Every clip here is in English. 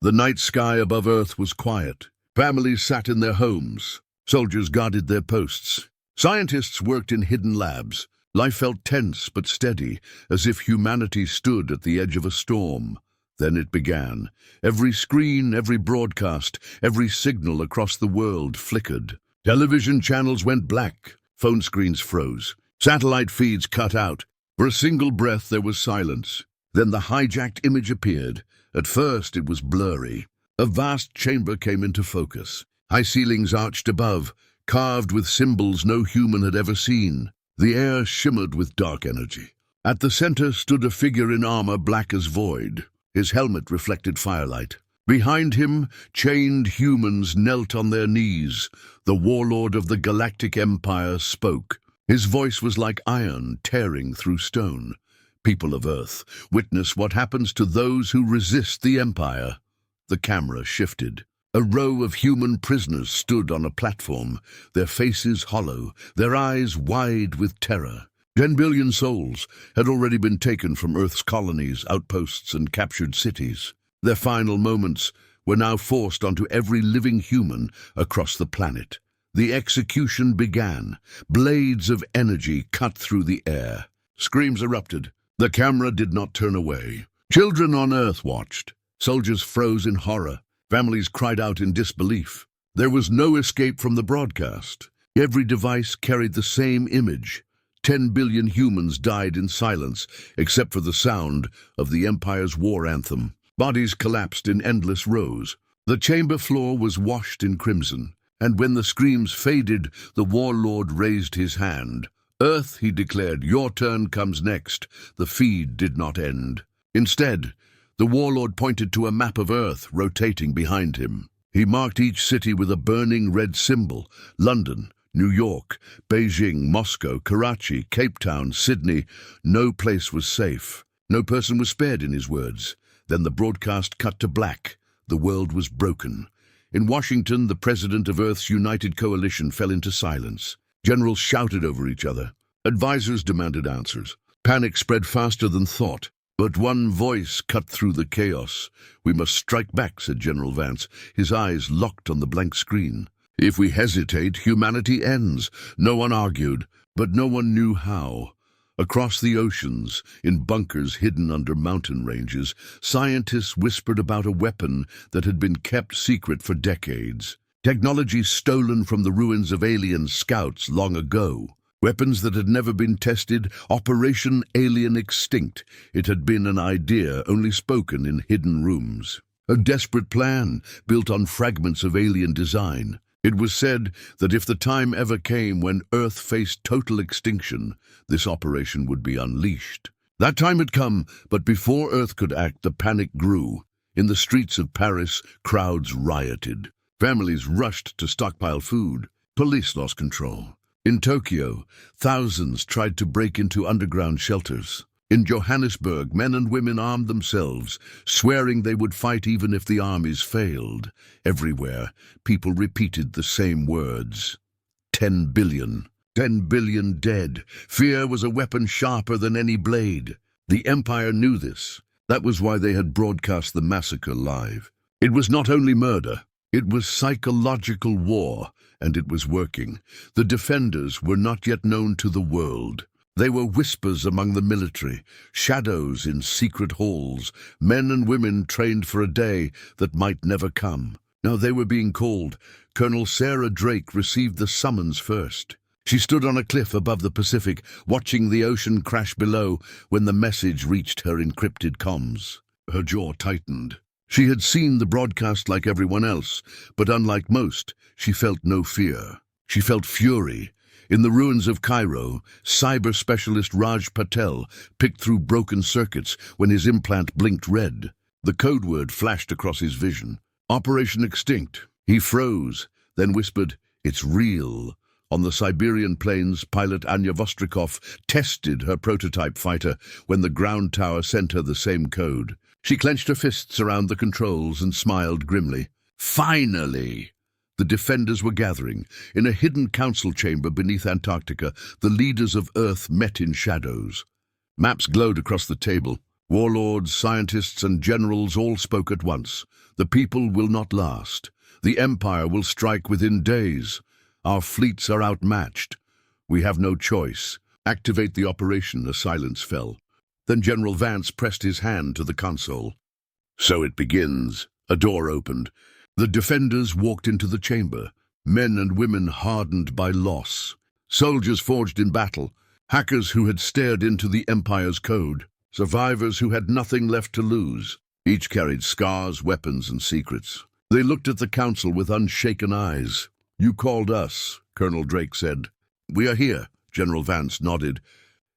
The night sky above Earth was quiet. Families sat in their homes. Soldiers guarded their posts. Scientists worked in hidden labs. Life felt tense but steady, as if humanity stood at the edge of a storm. Then it began. Every screen, every broadcast, every signal across the world flickered. Television channels went black. Phone screens froze. Satellite feeds cut out. For a single breath there was silence. Then the hijacked image appeared. At first it was blurry. A vast chamber came into focus. High ceilings arched above, carved with symbols no human had ever seen. The air shimmered with dark energy. At the center stood a figure in armor black as void. His helmet reflected firelight. Behind him, chained humans knelt on their knees. The warlord of the Galactic Empire spoke. His voice was like iron tearing through stone. People of Earth, witness what happens to those who resist the Empire. The camera shifted. A row of human prisoners stood on a platform, their faces hollow, their eyes wide with terror. 10 billion souls had already been taken from Earth's colonies, outposts, and captured cities. Their final moments were now forced onto every living human across the planet. The execution began. Blades of energy cut through the air. Screams erupted. The camera did not turn away. Children on Earth watched. Soldiers froze in horror. Families cried out in disbelief. There was no escape from the broadcast. Every device carried the same image. 10 billion humans died in silence, except for the sound of the Empire's war anthem. Bodies collapsed in endless rows. The chamber floor was washed in crimson, and when the screams faded, the warlord raised his hand. "Earth," he declared, "your turn comes next." The feed did not end. Instead, the warlord pointed to a map of Earth rotating behind him. He marked each city with a burning red symbol: London, New York, Beijing, Moscow, Karachi, Cape Town, Sydney. No place was safe. No person was spared, in his words. Then the broadcast cut to black. The world was broken. In Washington, the president of Earth's United Coalition fell into silence. Generals shouted over each other. Advisors demanded answers. Panic spread faster than thought. But one voice cut through the chaos. "We must strike back," said General Vance, his eyes locked on the blank screen. "If we hesitate, humanity ends." No one argued, but no one knew how. Across the oceans, in bunkers hidden under mountain ranges, scientists whispered about a weapon that had been kept secret for decades. Technology stolen from the ruins of alien scouts long ago. Weapons that had never been tested. Operation Alien Extinct. It had been an idea only spoken in hidden rooms. A desperate plan built on fragments of alien design. It was said that if the time ever came when Earth faced total extinction, this operation would be unleashed. That time had come, but before Earth could act, the panic grew. In the streets of Paris, crowds rioted. Families rushed to stockpile food. Police lost control. In Tokyo, thousands tried to break into underground shelters. In Johannesburg, men and women armed themselves, swearing they would fight even if the armies failed. Everywhere, people repeated the same words. 10 billion. 10 billion dead. Fear was a weapon sharper than any blade. The Empire knew this. That was why they had broadcast the massacre live. It was not only murder. It was psychological war, and it was working. The defenders were not yet known to the world. They were whispers among the military, shadows in secret halls, men and women trained for a day that might never come. Now they were being called. Colonel Sarah Drake received the summons first. She stood on a cliff above the Pacific, watching the ocean crash below when the message reached her encrypted comms. Her jaw tightened. She had seen the broadcast like everyone else, but unlike most, she felt no fear. She felt fury. In the ruins of Cairo, cyber specialist Raj Patel picked through broken circuits when his implant blinked red. The code word flashed across his vision. Operation Extinct. He froze, then whispered, "It's real." On the Siberian plains, pilot Anya Vostrikov tested her prototype fighter when the ground tower sent her the same code. She clenched her fists around the controls and smiled grimly. Finally! The defenders were gathering. In a hidden council chamber beneath Antarctica, the leaders of Earth met in shadows. Maps glowed across the table. Warlords, scientists, and generals all spoke at once. The people will not last. The Empire will strike within days. Our fleets are outmatched. We have no choice. Activate the operation. A silence fell. Then General Vance pressed his hand to the console. So it begins. A door opened. The defenders walked into the chamber. Men and women hardened by loss. Soldiers forged in battle. Hackers who had stared into the Empire's code. Survivors who had nothing left to lose. Each carried scars, weapons, and secrets. They looked at the council with unshaken eyes. "You called us," Colonel Drake said. "We are here," General Vance nodded.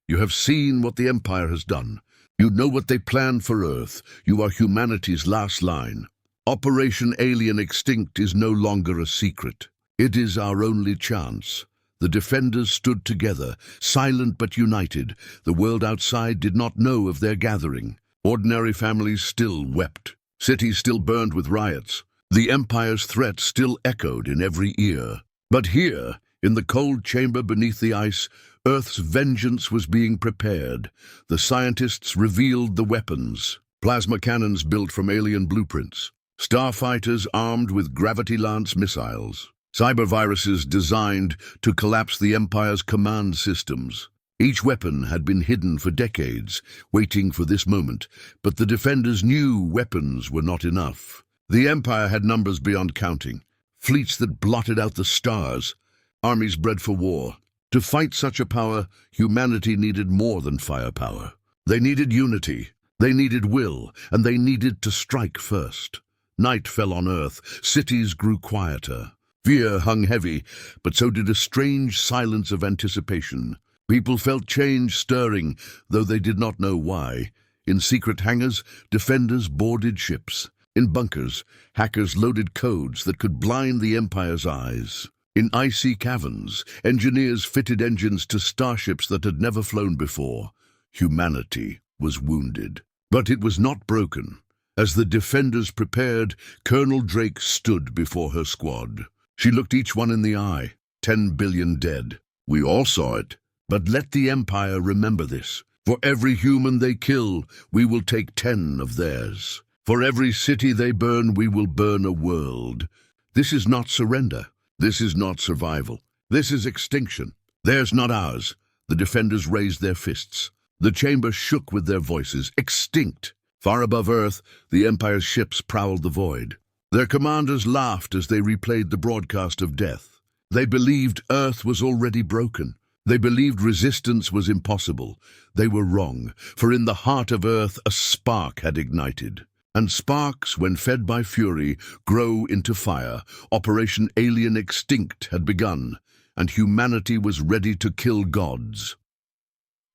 "You have seen what the Empire has done. You know what they planned for Earth. You are humanity's last line. Operation Alien Extinct is no longer a secret. It is our only chance." The defenders stood together, silent but united. The world outside did not know of their gathering. Ordinary families still wept. Cities still burned with riots. The Empire's threat still echoed in every ear. But here, in the cold chamber beneath the ice, Earth's vengeance was being prepared. The scientists revealed the weapons. Plasma cannons built from alien blueprints. Starfighters armed with gravity-lance missiles. Cyberviruses designed to collapse the Empire's command systems. Each weapon had been hidden for decades, waiting for this moment, but the defenders knew weapons were not enough. The Empire had numbers beyond counting, fleets that blotted out the stars, armies bred for war. To fight such a power, humanity needed more than firepower. They needed unity, they needed will, and they needed to strike first. Night fell on Earth, cities grew quieter. Fear hung heavy, but so did a strange silence of anticipation. People felt change stirring, though they did not know why. In secret hangars, defenders boarded ships. In bunkers, hackers loaded codes that could blind the Empire's eyes. In icy caverns, engineers fitted engines to starships that had never flown before. Humanity was wounded, but it was not broken. As the defenders prepared, Colonel Drake stood before her squad. She looked each one in the eye. 10 billion dead. We all saw it. But let the Empire remember this. For every human they kill, we will take 10 of theirs. For every city they burn, we will burn a world. This is not surrender. This is not survival. This is extinction. Theirs, not ours. The defenders raised their fists. The chamber shook with their voices. Extinct. Far above Earth, the Empire's ships prowled the void. Their commanders laughed as they replayed the broadcast of death. They believed Earth was already broken. They believed resistance was impossible. They were wrong, for in the heart of Earth a spark had ignited. And sparks, when fed by fury, grow into fire. Operation Alien Extinct had begun, and humanity was ready to kill gods.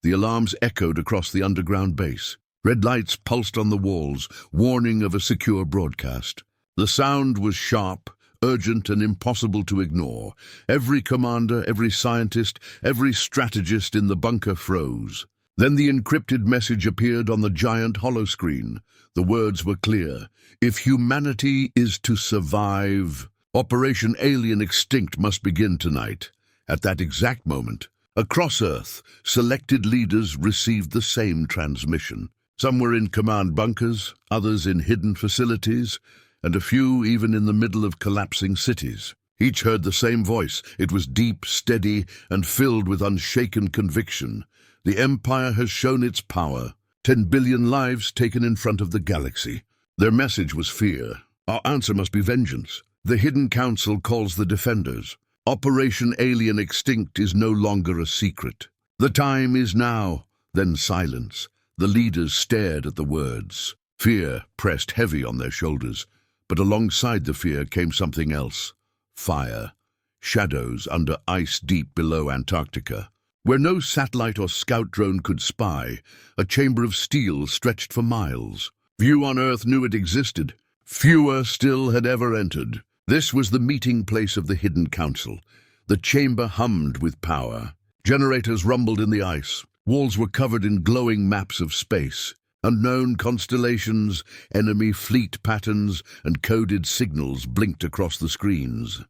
The alarms echoed across the underground base. Red lights pulsed on the walls, warning of a secure broadcast. The sound was sharp, urgent, and impossible to ignore. Every commander, every scientist, every strategist in the bunker froze. Then the encrypted message appeared on the giant holoscreen. The words were clear. If humanity is to survive, Operation Alien Extinct must begin tonight. At that exact moment, across Earth, selected leaders received the same transmission. Some were in command bunkers, others in hidden facilities, and a few even in the middle of collapsing cities. Each heard the same voice. It was deep, steady, and filled with unshaken conviction. The Empire has shown its power. 10 billion lives taken in front of the galaxy. Their message was fear. Our answer must be vengeance. The Hidden Council calls the Defenders. Operation Alien Extinct is no longer a secret. The time is now. Then silence. The leaders stared at the words. Fear pressed heavy on their shoulders. But alongside the fear came something else. Fire. Shadows under ice deep below Antarctica. Where no satellite or scout drone could spy, a chamber of steel stretched for miles. Few on Earth knew it existed. Fewer still had ever entered. This was the meeting place of the Hidden Council. The chamber hummed with power. Generators rumbled in the ice. Walls were covered in glowing maps of space. Unknown constellations, enemy fleet patterns, and coded signals blinked across the screens.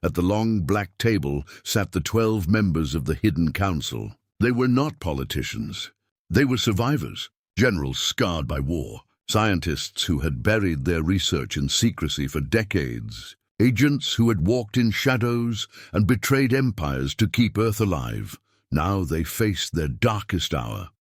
At the long black table sat the 12 members of the Hidden Council. They were not politicians. They were survivors. Generals scarred by war, scientists who had buried their research in secrecy for decades, agents who had walked in shadows and betrayed empires to keep Earth alive. Now they faced their darkest hour.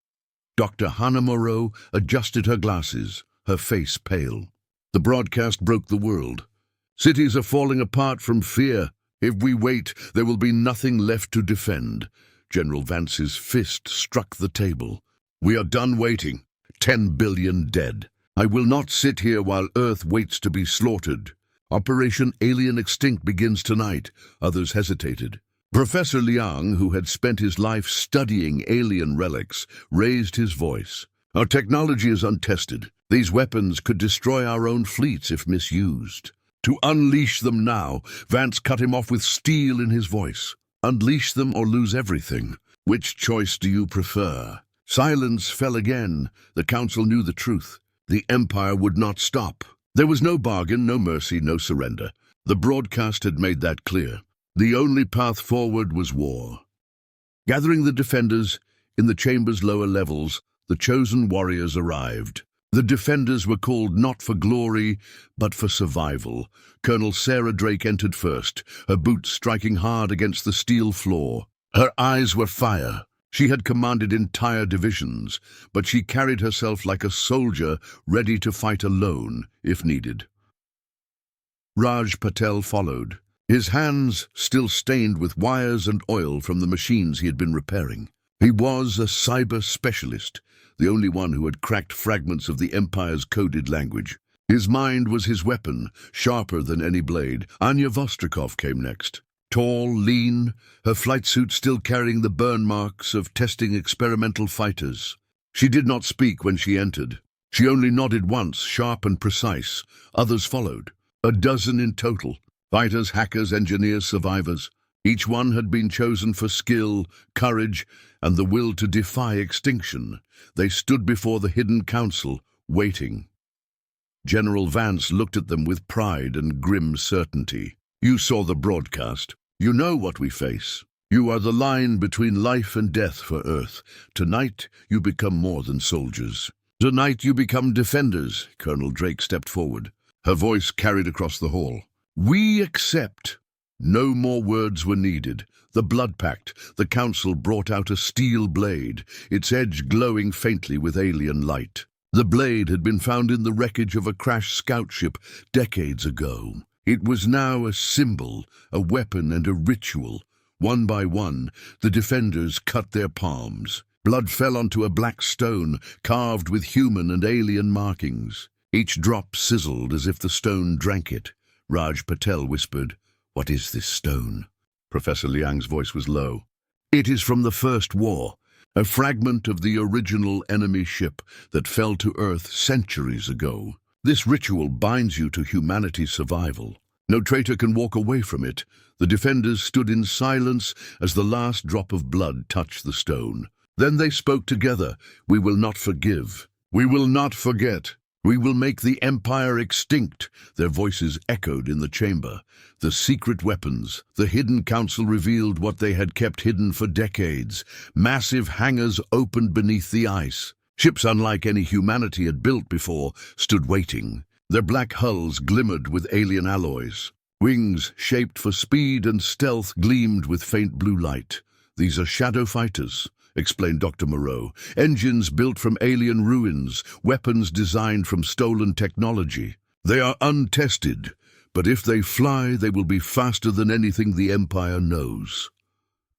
Dr. Hannah Moreau adjusted her glasses, her face pale. The broadcast broke the world. Cities are falling apart from fear. If we wait, there will be nothing left to defend. General Vance's fist struck the table. We are done waiting. 10 billion dead. I will not sit here while Earth waits to be slaughtered. Operation Alien Extinct begins tonight. Others hesitated. Professor Liang, who had spent his life studying alien relics, raised his voice. Our technology is untested. These weapons could destroy our own fleets if misused. To unleash them now, Vance cut him off with steel in his voice. Unleash them or lose everything. Which choice do you prefer? Silence fell again. The council knew the truth. The Empire would not stop. There was no bargain, no mercy, no surrender. The broadcast had made that clear. The only path forward was war. Gathering the defenders, in the chamber's lower levels, the chosen warriors arrived. The defenders were called not for glory, but for survival. Colonel Sarah Drake entered first, her boots striking hard against the steel floor. Her eyes were fire. She had commanded entire divisions, but she carried herself like a soldier ready to fight alone, if needed. Raj Patel followed, his hands still stained with wires and oil from the machines he had been repairing. He was a cyber specialist, the only one who had cracked fragments of the Empire's coded language. His mind was his weapon, sharper than any blade. Anya Vostrikov came next. Tall, lean, her flight suit still carrying the burn marks of testing experimental fighters. She did not speak when she entered. She only nodded once, sharp and precise. Others followed. A dozen in total. Fighters, hackers, engineers, survivors. Each one had been chosen for skill, courage, and the will to defy extinction. They stood before the hidden council, waiting. General Vance looked at them with pride and grim certainty. You saw the broadcast. You know what we face. You are the line between life and death for Earth. Tonight, you become more than soldiers. Tonight, you become defenders. Colonel Drake stepped forward. Her voice carried across the hall. We accept. No more words were needed. The blood pact, the council brought out a steel blade, its edge glowing faintly with alien light. The blade had been found in the wreckage of a crashed scout ship decades ago. It was now a symbol, a weapon and a ritual. One by one, the defenders cut their palms. Blood fell onto a black stone, carved with human and alien markings. Each drop sizzled as if the stone drank it. Raj Patel whispered, "What is this stone?" Professor Liang's voice was low. "It is from the First War, a fragment of the original enemy ship that fell to Earth centuries ago. This ritual binds you to humanity's survival. No traitor can walk away from it." The defenders stood in silence as the last drop of blood touched the stone. Then they spoke together. "We will not forgive. We will not forget. We will make the Empire extinct." Their voices echoed in the chamber. The secret weapons, the hidden council revealed what they had kept hidden for decades. Massive hangars opened beneath the ice. Ships unlike any humanity had built before stood waiting. Their black hulls glimmered with alien alloys. Wings shaped for speed and stealth gleamed with faint blue light. "These are shadow fighters," explained Dr. Moreau. "Engines built from alien ruins, weapons designed from stolen technology. They are untested, but if they fly, they will be faster than anything the Empire knows."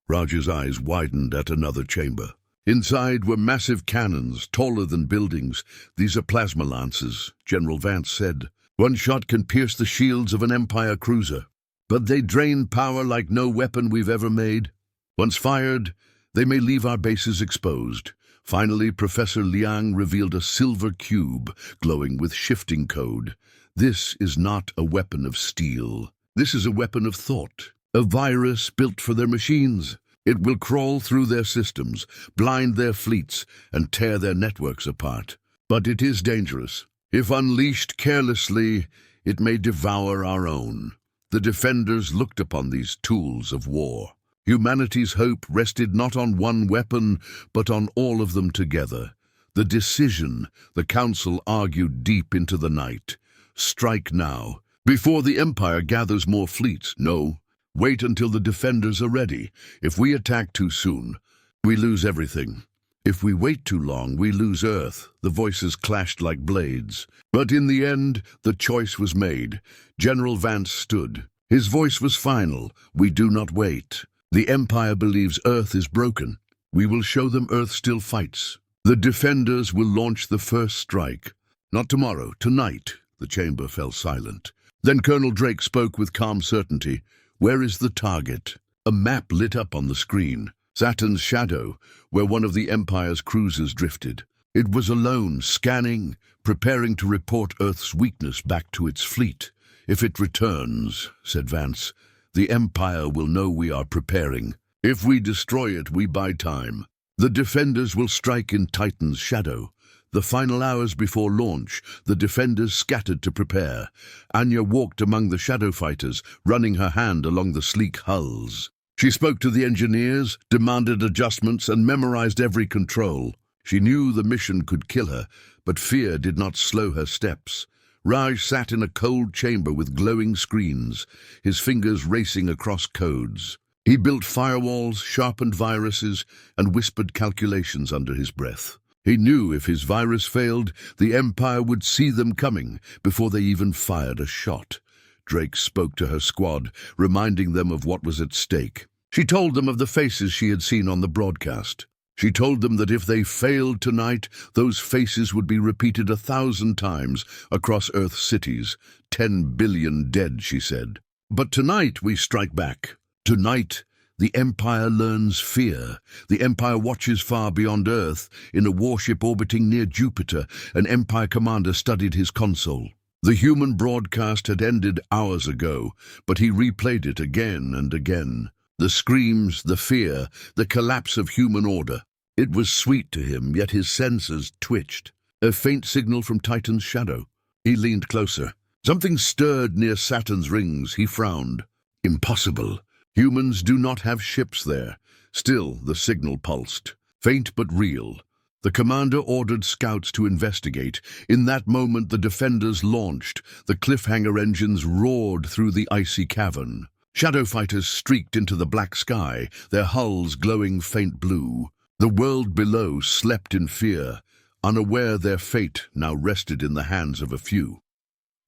Raj's eyes widened at another chamber. Inside were massive cannons, taller than buildings. "These are plasma lances," General Vance said. "One shot can pierce the shields of an Empire cruiser. But they drain power like no weapon we've ever made. Once fired, they may leave our bases exposed." Finally, Professor Liang revealed a silver cube glowing with shifting code. "This is not a weapon of steel. This is a weapon of thought, a virus built for their machines. It will crawl through their systems, blind their fleets, and tear their networks apart. But it is dangerous. If unleashed carelessly, it may devour our own." The defenders looked upon these tools of war. Humanity's hope rested not on one weapon, but on all of them together. The decision, the council argued deep into the night. Strike now, before the Empire gathers more fleets. No, wait until the defenders are ready. If we attack too soon, we lose everything. If we wait too long, we lose Earth. The voices clashed like blades. But in the end, the choice was made. General Vance stood. His voice was final. We do not wait. The Empire believes Earth is broken. We will show them Earth still fights. The defenders will launch the first strike. Not tomorrow, tonight. The chamber fell silent. Then Colonel Drake spoke with calm certainty. Where is the target? A map lit up on the screen. Saturn's shadow, where one of the Empire's cruisers drifted. It was alone, scanning, preparing to report Earth's weakness back to its fleet. If it returns, said Vance, the Empire will know we are preparing. If we destroy it, we buy time. The defenders will strike in Titan's shadow. The final hours before launch, the defenders scattered to prepare. Anya walked among the shadow fighters, running her hand along the sleek hulls. She spoke to the engineers, demanded adjustments, and memorized every control. She knew the mission could kill her, but fear did not slow her steps. Raj sat in a cold chamber with glowing screens, his fingers racing across codes. He built firewalls, sharpened viruses, and whispered calculations under his breath. He knew if his virus failed, the Empire would see them coming before they even fired a shot. Drake spoke to her squad, reminding them of what was at stake. She told them of the faces she had seen on the broadcast. She told them that if they failed tonight, those faces would be repeated 1,000 times across Earth's cities. 10 billion dead, she said. But tonight we strike back. Tonight, the Empire learns fear. The Empire watches far beyond Earth. In a warship orbiting near Jupiter, an Empire commander studied his console. The human broadcast had ended hours ago, but he replayed it again and again. The screams, the fear, the collapse of human order. It was sweet to him, yet his senses twitched. A faint signal from Titan's shadow. He leaned closer. Something stirred near Saturn's rings. He frowned. Impossible. Humans do not have ships there. Still, the signal pulsed. Faint but real. The commander ordered scouts to investigate. In that moment, the defenders launched. The cliffhanger engines roared through the icy cavern. Shadow fighters streaked into the black sky, their hulls glowing faint blue. The world below slept in fear, unaware their fate now rested in the hands of a few.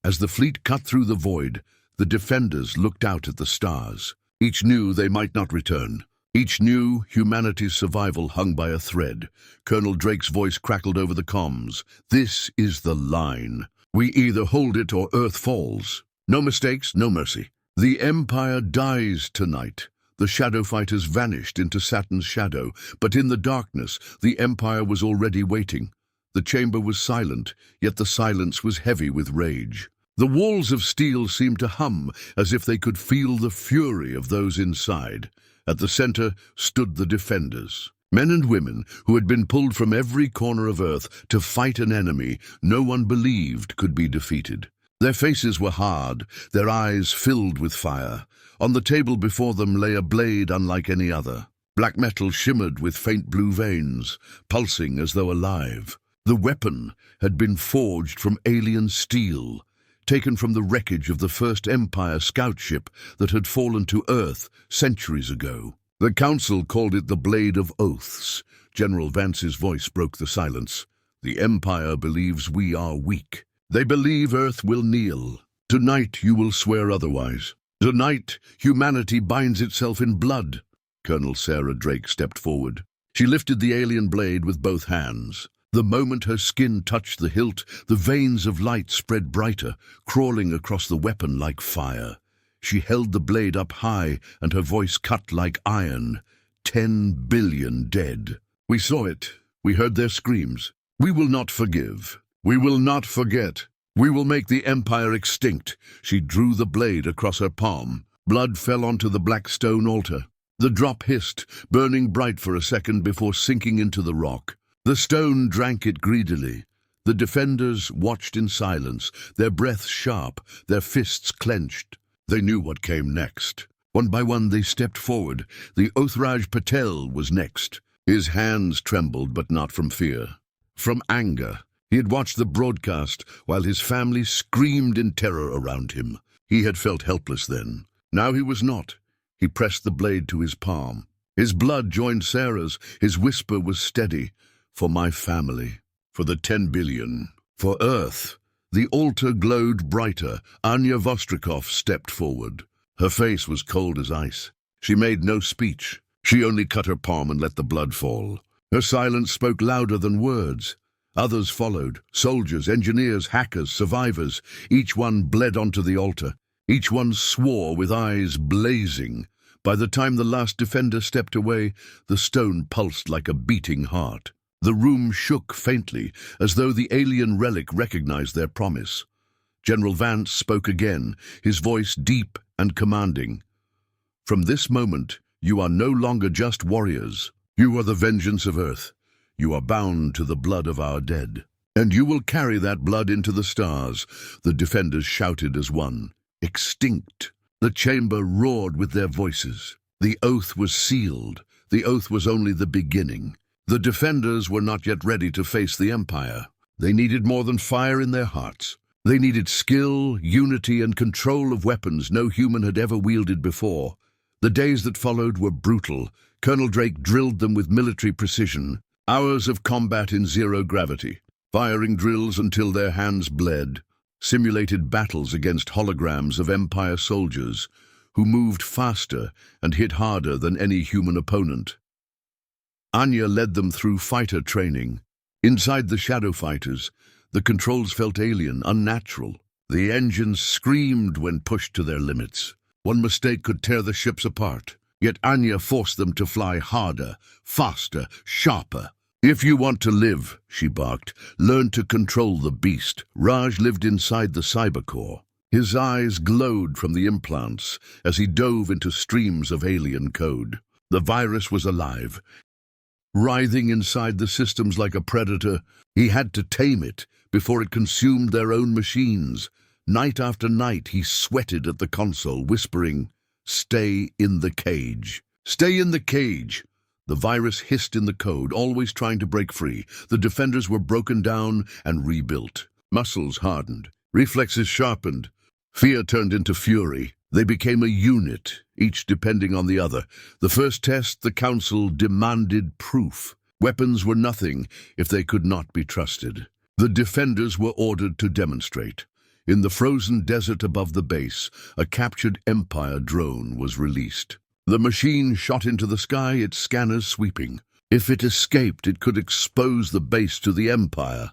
As the fleet cut through the void, the defenders looked out at the stars. Each knew they might not return. Each knew humanity's survival hung by a thread. Colonel Drake's voice crackled over the comms. This is the line. We either hold it or Earth falls. No mistakes, no mercy. The Empire dies tonight. The shadow fighters vanished into Saturn's shadow, but in the darkness, the Empire was already waiting. The chamber was silent, yet the silence was heavy with rage. The walls of steel seemed to hum, as if they could feel the fury of those inside. At the center stood the defenders. Men and women who had been pulled from every corner of Earth to fight an enemy no one believed could be defeated. Their faces were hard, their eyes filled with fire. On the table before them lay a blade unlike any other. Black metal shimmered with faint blue veins, pulsing as though alive. The weapon had been forged from alien steel, taken from the wreckage of the first Empire scout ship that had fallen to Earth centuries ago. The Council called it the Blade of Oaths. General Vance's voice broke the silence. The Empire believes we are weak. They believe Earth will kneel. Tonight you will swear otherwise. Tonight humanity binds itself in blood. Colonel Sarah Drake stepped forward. She lifted the alien blade with both hands. The moment her skin touched the hilt, the veins of light spread brighter, crawling across the weapon like fire. She held the blade up high, and her voice cut like iron. 10 billion dead. We saw it. We heard their screams. We will not forgive. We will not forget. We will make the Empire extinct. She drew the blade across her palm. Blood fell onto the black stone altar. The drop hissed, burning bright for a second before sinking into the rock. The stone drank it greedily. The defenders watched in silence, their breaths sharp, their fists clenched. They knew what came next. One by one they stepped forward. The Othraj Patel was next. His hands trembled, but not from fear. from anger. He had watched the broadcast while his family screamed in terror around him. He had felt helpless then. Now he was not. He pressed the blade to his palm. His blood joined Sarah's. His whisper was steady. For my family. For the 10 billion. For Earth. The altar glowed brighter. Anya Vostrikov stepped forward. Her face was cold as ice. She made no speech. She only cut her palm and let the blood fall. Her silence spoke louder than words. Others followed. Soldiers, engineers, hackers, survivors. Each one bled onto the altar. Each one swore with eyes blazing. By the time the last defender stepped away, the stone pulsed like a beating heart. The room shook faintly, as though the alien relic recognized their promise. General Vance spoke again, his voice deep and commanding. From this moment, you are no longer just warriors. You are the vengeance of Earth. You are bound to the blood of our dead. And you will carry that blood into the stars, the defenders shouted as one. Extinct. The chamber roared with their voices. The oath was sealed. The oath was only the beginning. The defenders were not yet ready to face the Empire. They needed more than fire in their hearts. They needed skill, unity, and control of weapons no human had ever wielded before. The days that followed were brutal. Colonel Drake drilled them with military precision. Hours of combat in zero gravity. Firing drills until their hands bled. Simulated battles against holograms of Empire soldiers who moved faster and hit harder than any human opponent. Anya led them through fighter training. Inside the shadow fighters, the controls felt alien, unnatural. The engines screamed when pushed to their limits. One mistake could tear the ships apart. Yet Anya forced them to fly harder, faster, sharper. If you want to live, she barked, learn to control the beast. Raj lived inside the cybercore. His eyes glowed from the implants as he dove into streams of alien code. The virus was alive. Writhing inside the systems like a predator, he had to tame it before it consumed their own machines. Night after night he sweated at the console, whispering, "Stay in the cage. Stay in the cage." The virus hissed in the code, always trying to break free. The defenders were broken down and rebuilt. Muscles hardened, reflexes sharpened. Fear turned into fury. They became a unit, each depending on the other. The first test, the Council demanded proof. Weapons were nothing if they could not be trusted. The defenders were ordered to demonstrate. In the frozen desert above the base, a captured Empire drone was released. The machine shot into the sky, its scanners sweeping. If it escaped, it could expose the base to the Empire.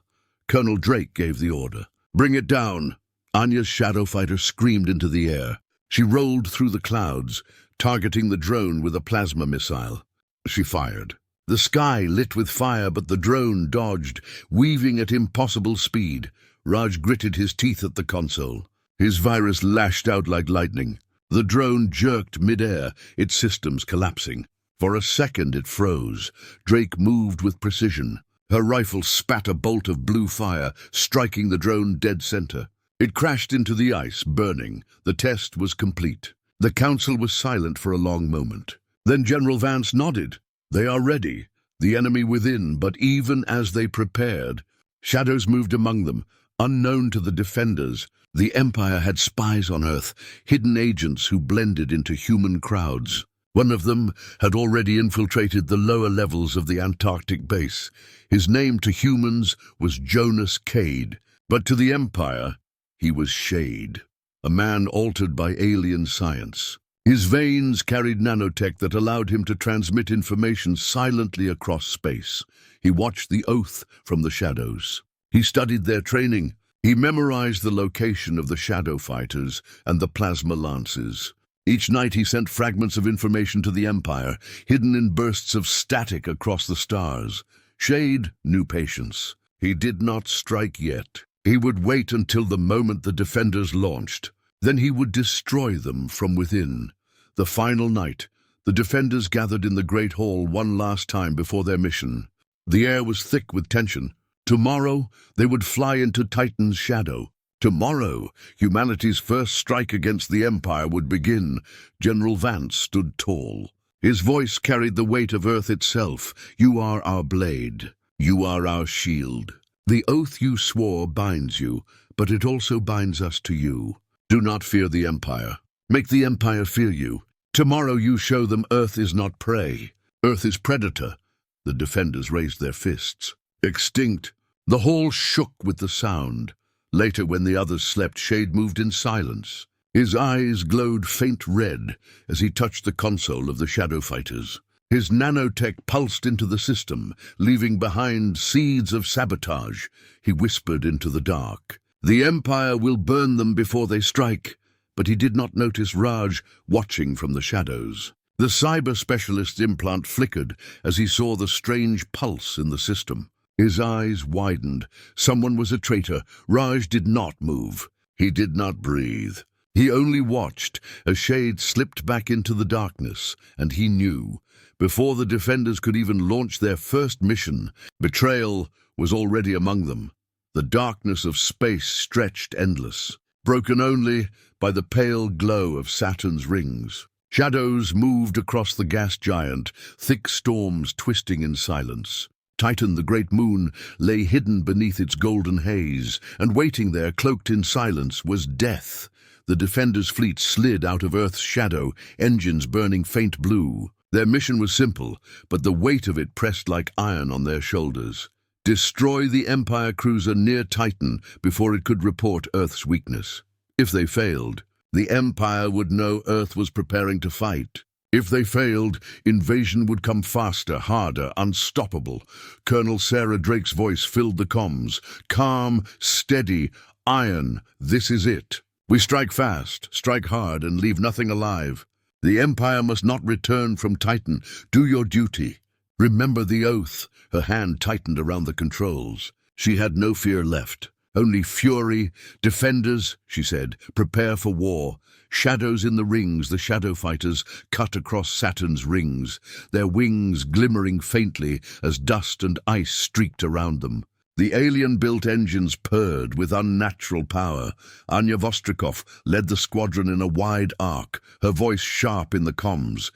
Colonel Drake gave the order. "Bring it down." Anya's shadow fighter screamed into the air. She rolled through the clouds, targeting the drone with a plasma missile. She fired. The sky lit with fire, but the drone dodged, weaving at impossible speed. Raj gritted his teeth at the console. His virus lashed out like lightning. The drone jerked mid-air, its systems collapsing. For a second it froze. Drake moved with precision. Her rifle spat a bolt of blue fire, striking the drone dead center. It crashed into the ice, burning. The test was complete. The Council was silent for a long moment. Then General Vance nodded. "They are ready. The enemy within," but even as they prepared, shadows moved among them, unknown to the defenders. The Empire had spies on Earth, hidden agents who blended into human crowds. One of them had already infiltrated the lower levels of the Antarctic base. His name to humans was Jonas Cade, but to the Empire, he was Shade, a man altered by alien science. His veins carried nanotech that allowed him to transmit information silently across space. He watched the oath from the shadows. He studied their training. He memorized the location of the shadow fighters and the plasma lances. Each night he sent fragments of information to the Empire, hidden in bursts of static across the stars. Shade knew patience. He did not strike yet. He would wait until the moment the defenders launched. Then he would destroy them from within. The final night, the defenders gathered in the Great Hall one last time before their mission. The air was thick with tension. Tomorrow, they would fly into Titan's shadow. Tomorrow, humanity's first strike against the Empire would begin. General Vance stood tall. His voice carried the weight of Earth itself. "You are our blade. You are our shield. The oath you swore binds you, but it also binds us to you. Do not fear the Empire. Make the Empire fear you. Tomorrow you show them Earth is not prey. Earth is predator. The defenders raised their fists. Extinct. The hall shook with the sound. Later, when the others slept, Shade moved in silence. His eyes glowed faint red as he touched the console of the shadow fighters. His nanotech pulsed into the system, leaving behind seeds of sabotage. He whispered into the dark. The Empire will burn them before they strike. But he did not notice Raj watching from the shadows. The cyber specialist's implant flickered as he saw the strange pulse in the system. His eyes widened. Someone was a traitor. Raj did not move. He did not breathe. He only watched as Shade slipped back into the darkness, and he knew. Before the defenders could even launch their first mission, betrayal was already among them. The darkness of space stretched endless, broken only by the pale glow of Saturn's rings. Shadows moved across the gas giant, thick storms twisting in silence. Titan, the great moon, lay hidden beneath its golden haze, and waiting there, cloaked in silence, was death. The defenders' fleet slid out of Earth's shadow, engines burning faint blue. Their mission was simple, but the weight of it pressed like iron on their shoulders. Destroy the Empire cruiser near Titan before it could report Earth's weakness. If they failed, the Empire would know Earth was preparing to fight. If they failed, invasion would come faster, harder, unstoppable. Colonel Sarah Drake's voice filled the comms. Calm, steady, iron, this is it. We strike fast, strike hard, and leave nothing alive. The Empire must not return from Titan. Do your duty. Remember the oath. Her hand tightened around the controls. She had no fear left. Only fury. Defenders, she said, prepare for war. Shadows in the rings, the shadow fighters cut across Saturn's rings, their wings glimmering faintly as dust and ice streaked around them. The alien-built engines purred with unnatural power. Anya Vostrikov led the squadron in a wide arc, her voice sharp in the comms.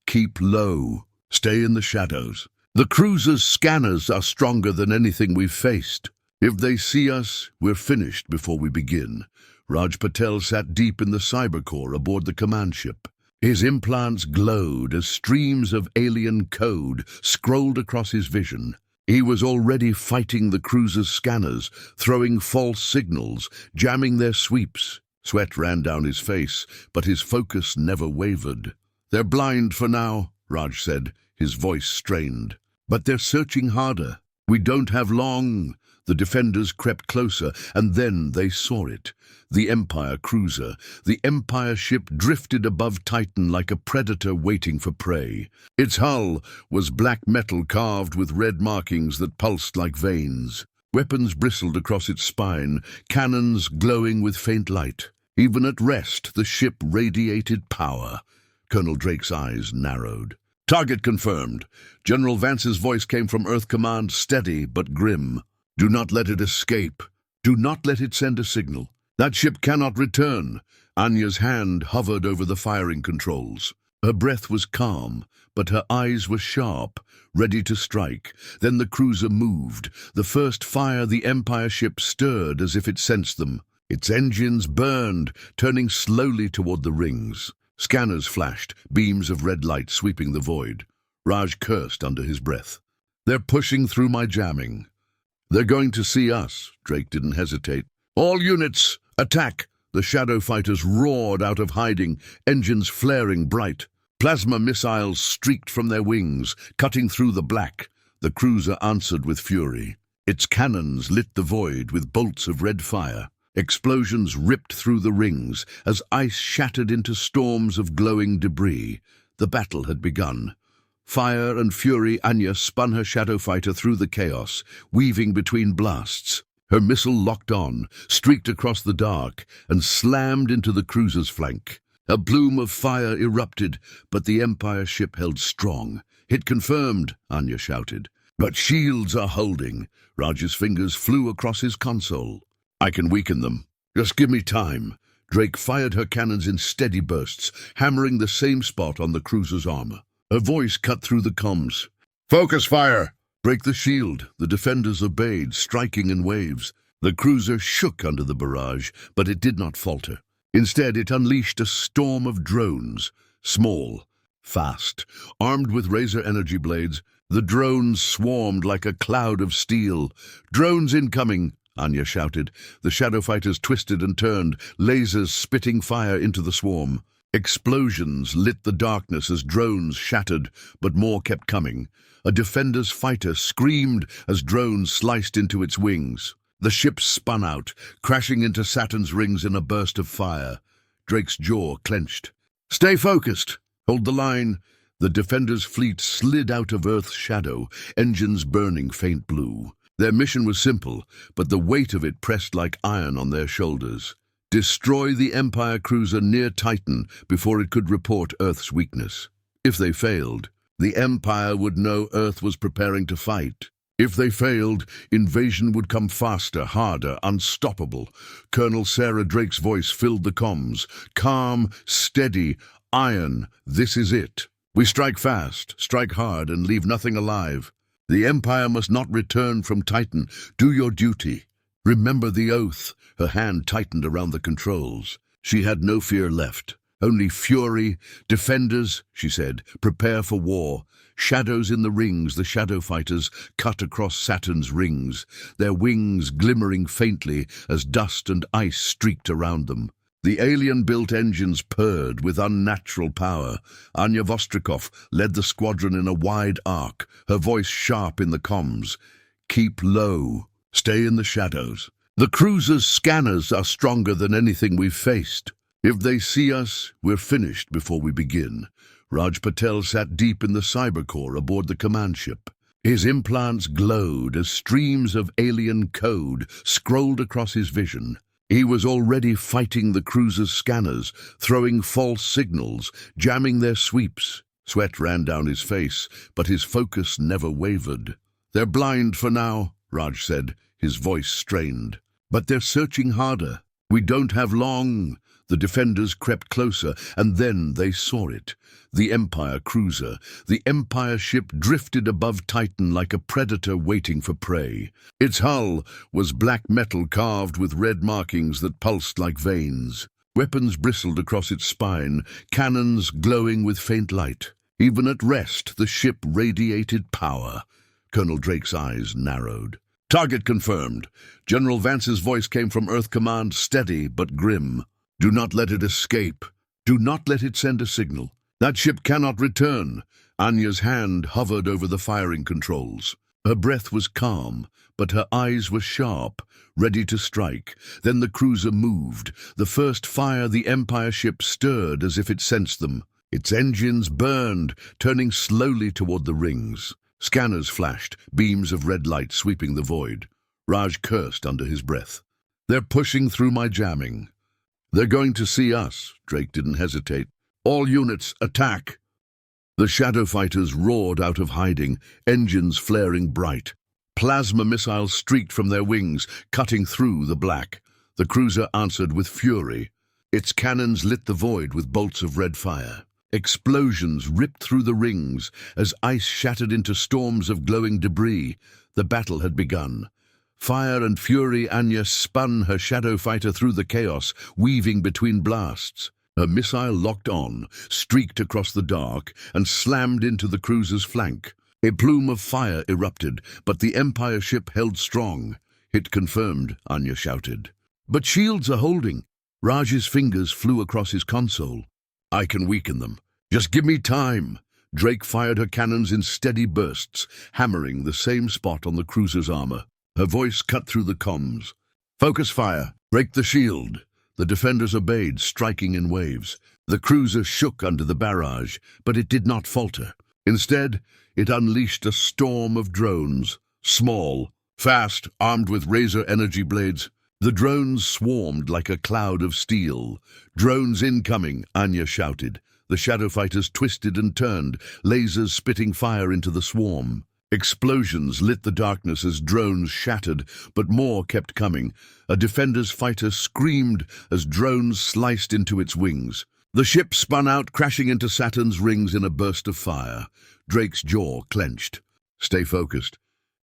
Keep low. Stay in the shadows. The cruiser's scanners are stronger than anything we've faced. If they see us, we're finished before we begin. Raj Patel sat deep in the cybercore aboard the command ship. His implants glowed as streams of alien code scrolled across his vision. He was already fighting the cruiser's scanners, throwing false signals, jamming their sweeps. Sweat ran down his face, but his focus never wavered. They're blind for now, Raj said, his voice strained. But they're searching harder. We don't have long. The defenders crept closer, and then they saw it. The Empire cruiser. The Empire ship drifted above Titan like a predator waiting for prey. Its hull was black metal carved with red markings that pulsed like veins. Weapons bristled across its spine, cannons glowing with faint light. Even at rest, the ship radiated power. Colonel Drake's eyes narrowed. Target confirmed. General Vance's voice came from Earth Command, steady but grim. Do not let it escape. Do not let it send a signal. That ship cannot return. Anya's hand hovered over the firing controls. Her breath was calm, but her eyes were sharp, ready to strike. Then the cruiser moved. The first fire, the Empire ship stirred as if it sensed them. Its engines burned, turning slowly toward the rings. Scanners flashed, beams of red light sweeping the void. Raj cursed under his breath. They're pushing through my jamming. They're going to see us. Drake didn't hesitate. All units, attack! The shadow fighters roared out of hiding, engines flaring bright. Plasma missiles streaked from their wings, cutting through the black. The cruiser answered with fury. Its cannons lit the void with bolts of red fire. Explosions ripped through the rings as ice shattered into storms of glowing debris. The battle had begun. Fire and fury, Anya spun her shadow fighter through the chaos, weaving between blasts. Her missile locked on, streaked across the dark, and slammed into the cruiser's flank. A plume of fire erupted, but the Empire ship held strong. Hit confirmed, Anya shouted. But shields are holding. Raj's fingers flew across his console. I can weaken them. Just give me time. Drake fired her cannons in steady bursts, hammering the same spot on the cruiser's armor. Her voice cut through the comms. Focus fire! Break the shield. The defenders obeyed, striking in waves. The cruiser shook under the barrage, but it did not falter. Instead, it unleashed a storm of drones, small, fast, armed with laser energy blades. The drones swarmed like a cloud of steel. "Drones incoming!" Anya shouted. The shadow fighters twisted and turned, lasers spitting fire into the swarm. Explosions lit the darkness as drones shattered, but more kept coming. A defender's fighter screamed as drones sliced into its wings. The ship spun out, crashing into Saturn's rings in a burst of fire. Drake's jaw clenched. "Stay focused! Hold the line!" The defender's fleet slid out of Earth's shadow, engines burning faint blue. Their mission was simple, but the weight of it pressed like iron on their shoulders. Destroy the Empire cruiser near Titan before it could report Earth's weakness. If they failed, the Empire would know Earth was preparing to fight. If they failed, invasion would come faster, harder, unstoppable. Colonel Sarah Drake's voice filled the comms. Calm, steady, iron, this is it. We strike fast, strike hard, and leave nothing alive. The Empire must not return from Titan. Do your duty. Remember the oath. Her hand tightened around the controls. She had no fear left. Only fury. "Defenders," she said, "prepare for war." Shadows in the rings, the shadow fighters cut across Saturn's rings, their wings glimmering faintly as dust and ice streaked around them. The alien-built engines purred with unnatural power. Anya Vostrikov led the squadron in a wide arc, her voice sharp in the comms. "Keep low. Stay in the shadows. The cruiser's scanners are stronger than anything we've faced. If they see us, we're finished before we begin." Raj Patel sat deep in the cybercore aboard the command ship. His implants glowed as streams of alien code scrolled across his vision. He was already fighting the cruiser's scanners, throwing false signals, jamming their sweeps. Sweat ran down his face, but his focus never wavered. "They're blind for now," Raj said, his voice strained. "But they're searching harder. We don't have long." The defenders crept closer, and then they saw it. The Empire cruiser. The Empire ship drifted above Titan like a predator waiting for prey. Its hull was black metal carved with red markings that pulsed like veins. Weapons bristled across its spine, cannons glowing with faint light. Even at rest, the ship radiated power. Colonel Drake's eyes narrowed. "Target confirmed." General Vance's voice came from Earth Command, steady but grim. "Do not let it escape. Do not let it send a signal. That ship cannot return." Anya's hand hovered over the firing controls. Her breath was calm, but her eyes were sharp, ready to strike. Then the cruiser moved. The first fire, the Empire ship stirred as if it sensed them. Its engines burned, turning slowly toward the rings. Scanners flashed, beams of red light sweeping the void. Raj cursed under his breath. "They're pushing through my jamming. They're going to see us." Drake didn't hesitate. "All units, attack!" The shadow fighters roared out of hiding, engines flaring bright. Plasma missiles streaked from their wings, cutting through the black. The cruiser answered with fury. Its cannons lit the void with bolts of red fire. Explosions ripped through the rings as ice shattered into storms of glowing debris. The battle had begun. Fire and fury, Anya spun her shadow fighter through the chaos, weaving between blasts. Her missile locked on, streaked across the dark, and slammed into the cruiser's flank. A plume of fire erupted, but the Empire ship held strong. "Hit confirmed," Anya shouted. "But shields are holding." Raj's fingers flew across his console. "I can weaken them. Just give me time." Drake fired her cannons in steady bursts, hammering the same spot on the cruiser's armor. Her voice cut through the comms. "Focus fire. Break the shield." The defenders obeyed, striking in waves. The cruiser shook under the barrage, but it did not falter. Instead, it unleashed a storm of drones, small, fast, armed with laser energy blades. The drones swarmed like a cloud of steel. "Drones incoming," Anya shouted. The shadow fighters twisted and turned, lasers spitting fire into the swarm. Explosions lit the darkness as drones shattered, but more kept coming. A defender's fighter screamed as drones sliced into its wings. The ship spun out, crashing into Saturn's rings in a burst of fire. Drake's jaw clenched. "Stay focused.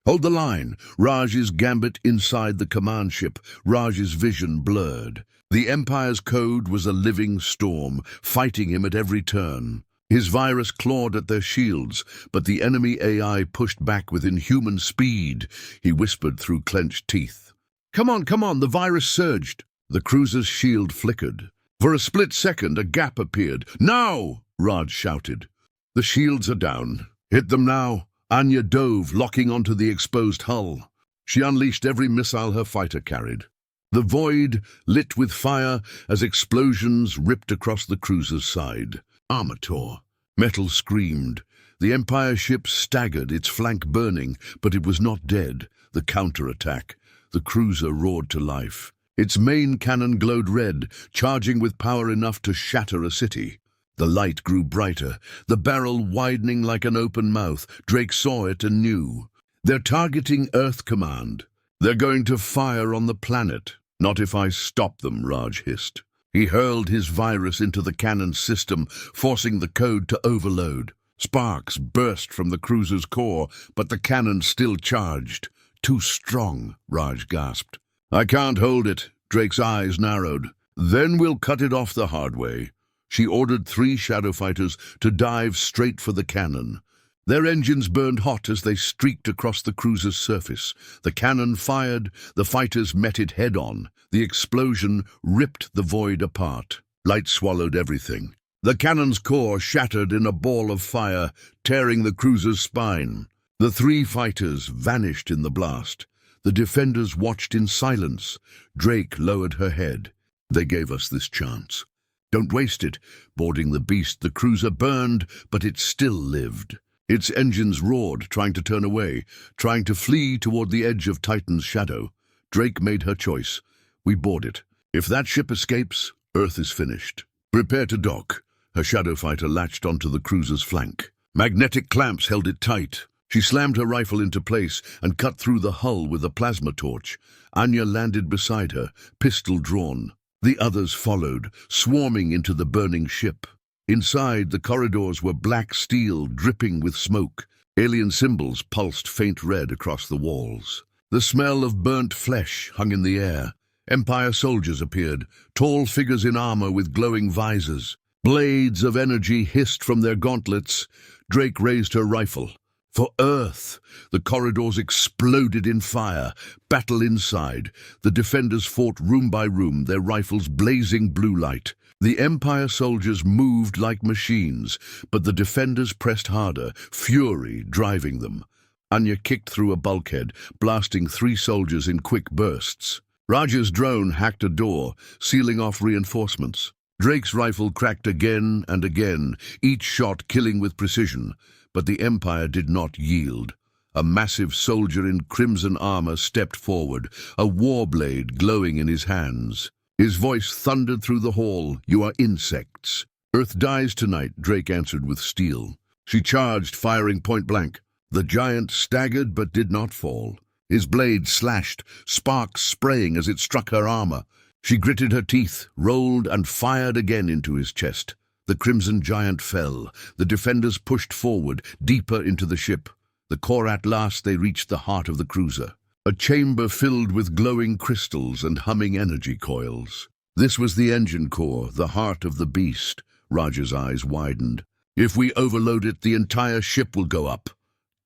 Hold the line. Raj's gambit inside the command ship. Raj's vision blurred. The Empire's code was a living storm, fighting him at every turn. His virus clawed at their shields, but the enemy AI pushed back with inhuman speed. He whispered through clenched teeth. Come on, the virus surged. The cruiser's shield flickered. For a split second, a gap appeared. Now! Raj shouted. The shields are down. Hit them now. Anya dove, locking onto the exposed hull. She unleashed every missile her fighter carried. The void lit with fire as explosions ripped across the cruiser's side. Armor tore. Metal screamed. The Empire ship staggered, its flank burning, but it was not dead. The counterattack. The cruiser roared to life. Its main cannon glowed red, charging with power enough to shatter a city. The light grew brighter, the barrel widening like an open mouth. Drake saw it and knew. They're targeting Earth Command. They're going to fire on the planet. Not if I stop them, Raj hissed. He hurled his virus into the cannon system, forcing the code to overload. Sparks burst from the cruiser's core, but the cannon still charged. Too strong, Raj gasped. I can't hold it. Drake's eyes narrowed. Then we'll cut it off the hard way. She ordered 3 shadow fighters to dive straight for the cannon. Their engines burned hot as they streaked across the cruiser's surface. The cannon fired, the fighters met it head-on. The explosion ripped the void apart. Light swallowed everything. The cannon's core shattered in a ball of fire, tearing the cruiser's spine. The 3 fighters vanished in the blast. The defenders watched in silence. Drake lowered her head. They gave us this chance. Don't waste it. Boarding the beast, the cruiser burned, but it still lived. Its engines roared, trying to turn away, trying to flee toward the edge of Titan's shadow. Drake made her choice. We board it. If that ship escapes, Earth is finished. Prepare to dock. Her shadow fighter latched onto the cruiser's flank. Magnetic clamps held it tight. She slammed her rifle into place and cut through the hull with a plasma torch. Anya landed beside her, pistol drawn. The others followed, swarming into the burning ship. Inside, the corridors were black steel, dripping with smoke. Alien symbols pulsed faint red across the walls. The smell of burnt flesh hung in the air. Empire soldiers appeared, tall figures in armor with glowing visors. Blades of energy hissed from their gauntlets. Drake raised her rifle. For Earth! The corridors exploded in fire. Battle inside. The defenders fought room by room, their rifles blazing blue light. The Empire soldiers moved like machines, but the defenders pressed harder, fury driving them. Anya kicked through a bulkhead, blasting 3 soldiers in quick bursts. Raj's drone hacked a door, sealing off reinforcements. Drake's rifle cracked again and again, each shot killing with precision. But the Empire did not yield. A massive soldier in crimson armor stepped forward, a war blade glowing in his hands. His voice thundered through the hall. You are insects. Earth dies tonight, Drake answered with steel. She charged, firing point blank. The giant staggered but did not fall. His blade slashed, sparks spraying as it struck her armor. She gritted her teeth, rolled, and fired again into his chest. The crimson giant fell. The defenders pushed forward, deeper into the ship. The core at last they reached the heart of the cruiser. A chamber filled with glowing crystals and humming energy coils. This was the engine core, the heart of the beast. Raj's eyes widened. If we overload it, the entire ship will go up.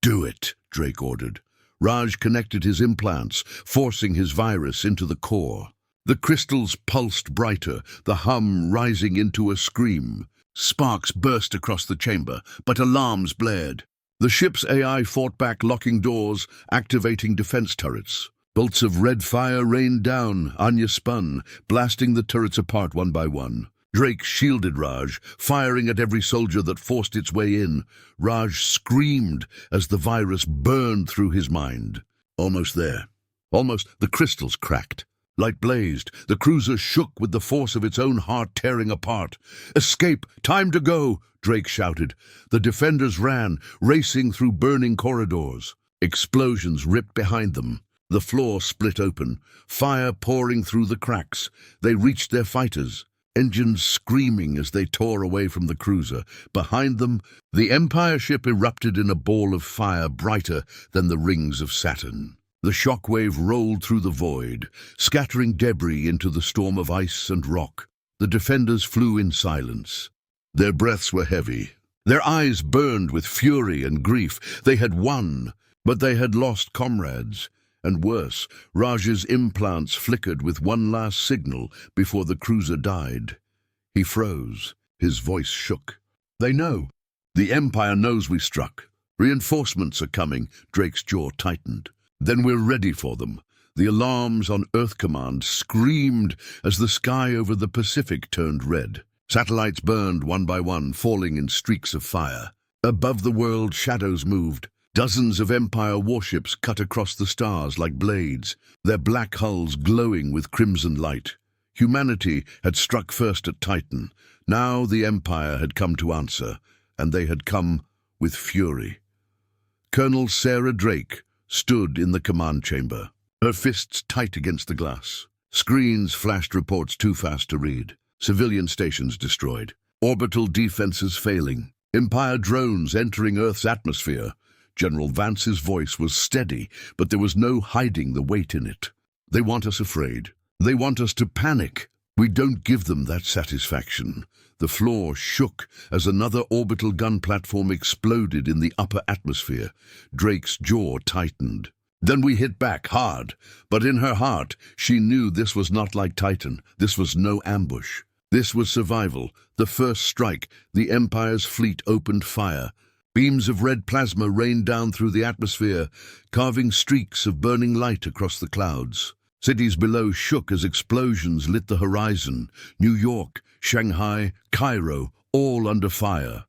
Do it, Drake ordered. Raj connected his implants, forcing his virus into the core. The crystals pulsed brighter, the hum rising into a scream. Sparks burst across the chamber, but alarms blared. The ship's AI fought back, locking doors, activating defense turrets. Bolts of red fire rained down. Anya spun, blasting the turrets apart one by one. Drake shielded Raj, firing at every soldier that forced its way in. Raj screamed as the virus burned through his mind. Almost there. Almost. The crystals cracked. Light blazed. The cruiser shook with the force of its own heart tearing apart. Escape! Time to go! Drake shouted. The defenders ran, racing through burning corridors. Explosions ripped behind them. The floor split open, fire pouring through the cracks. They reached their fighters. engines screaming as they tore away from the cruiser. Behind them, the Empire ship erupted in a ball of fire brighter than the rings of Saturn. The shockwave rolled through the void, scattering debris into the storm of ice and rock. The defenders flew in silence. Their breaths were heavy. Their eyes burned with fury and grief. They had won, but they had lost comrades. And worse, Raj's implants flickered with one last signal before the cruiser died. He froze. His voice shook. "They know. The Empire knows we struck. Reinforcements are coming." Drake's jaw tightened. "Then we're ready for them." The alarms on Earth Command screamed as the sky over the Pacific turned red. Satellites burned one by one, falling in streaks of fire. Above the world, shadows moved. Dozens of Empire warships cut across the stars like blades, their black hulls glowing with crimson light. Humanity had struck first at Titan. Now the Empire had come to answer, and they had come with fury. Colonel Sarah Drake stood in the command chamber, her fists tight against the glass. Screens flashed reports too fast to read. Civilian stations destroyed. Orbital defenses failing. Empire drones entering Earth's atmosphere. General Vance's voice was steady, but there was no hiding the weight in it. "They want us afraid. They want us to panic. We don't give them that satisfaction." The floor shook as another orbital gun platform exploded in the upper atmosphere. Drake's jaw tightened. Then we hit back hard, but in her heart, she knew this was not like Titan. This was no ambush. This was survival. The first strike, the Empire's fleet opened fire. Beams of red plasma rained down through the atmosphere, carving streaks of burning light across the clouds. Cities below shook as explosions lit the horizon. New York, Shanghai, Cairo, all under fire.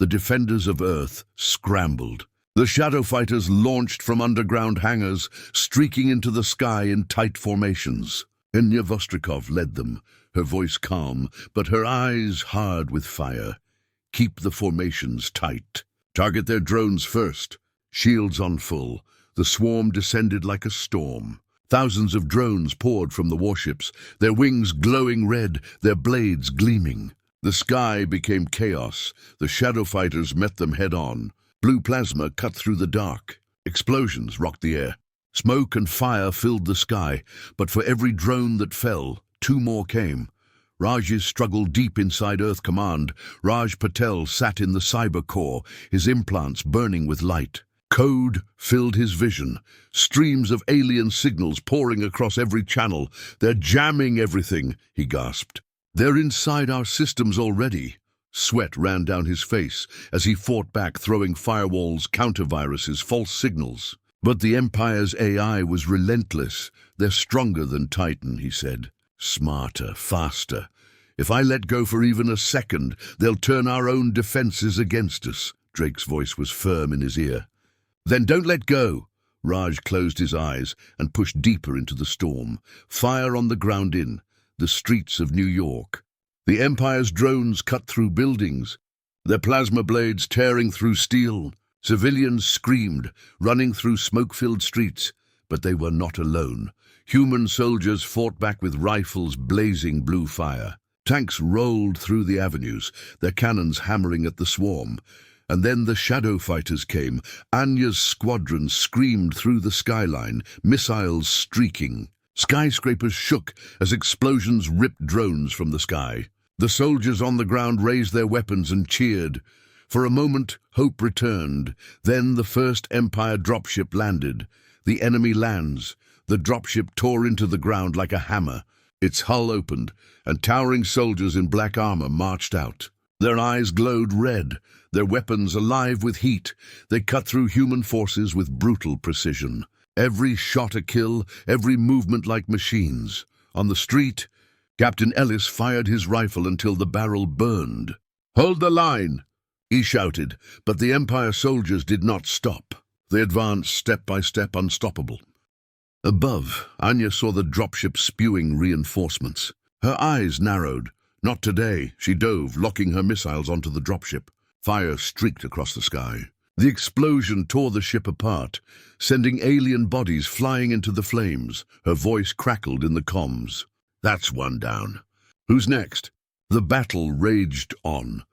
The defenders of Earth scrambled. The shadow fighters launched from underground hangars, streaking into the sky in tight formations. Enya Vostrikov led them, her voice calm, but her eyes hard with fire. "Keep the formations tight. Target their drones first." Shields on full, the swarm descended like a storm. Thousands of drones poured from the warships, their wings glowing red, their blades gleaming. The sky became chaos. The shadow fighters met them head-on. Blue plasma cut through the dark. Explosions rocked the air. Smoke and fire filled the sky, but for every drone that fell, two more came. Raj's struggled deep inside Earth Command. Raj Patel sat in the cyber core, his implants burning with light. Code filled his vision, streams of alien signals pouring across every channel. "They're jamming everything," he gasped. "They're inside our systems already." Sweat ran down his face as he fought back, throwing firewalls, counter-viruses, false signals. But the Empire's AI was relentless. "They're stronger than Titan," he said. "Smarter, faster. If I let go for even a second, they'll turn our own defenses against us." Drake's voice was firm in his ear. "Then don't let go." Raj closed his eyes and pushed deeper into the storm. Fire on the ground in the streets of New York. The Empire's drones cut through buildings, their plasma blades tearing through steel. Civilians screamed, running through smoke-filled streets, but they were not alone. Human soldiers fought back with rifles blazing blue fire. Tanks rolled through the avenues, their cannons hammering at the swarm. And then the shadow fighters came. Anya's squadron screamed through the skyline, missiles streaking. Skyscrapers shook as explosions ripped drones from the sky. The soldiers on the ground raised their weapons and cheered. For a moment, hope returned. Then the first Empire dropship landed. The enemy lands. The dropship tore into the ground like a hammer. Its hull opened, and towering soldiers in black armor marched out. Their eyes glowed red, their weapons alive with heat. They cut through human forces with brutal precision. Every shot a kill, every movement like machines. On the street, Captain Ellis fired his rifle until the barrel burned. "Hold the line!" he shouted, but the Empire soldiers did not stop. They advanced step by step, unstoppable. Above, Anya saw the dropship spewing reinforcements. Her eyes narrowed. Not today. She dove, locking her missiles onto the dropship. Fire streaked across the sky. The explosion tore the ship apart, sending alien bodies flying into the flames. Her voice crackled in the comms. "That's one down. Who's next?" The battle raged on.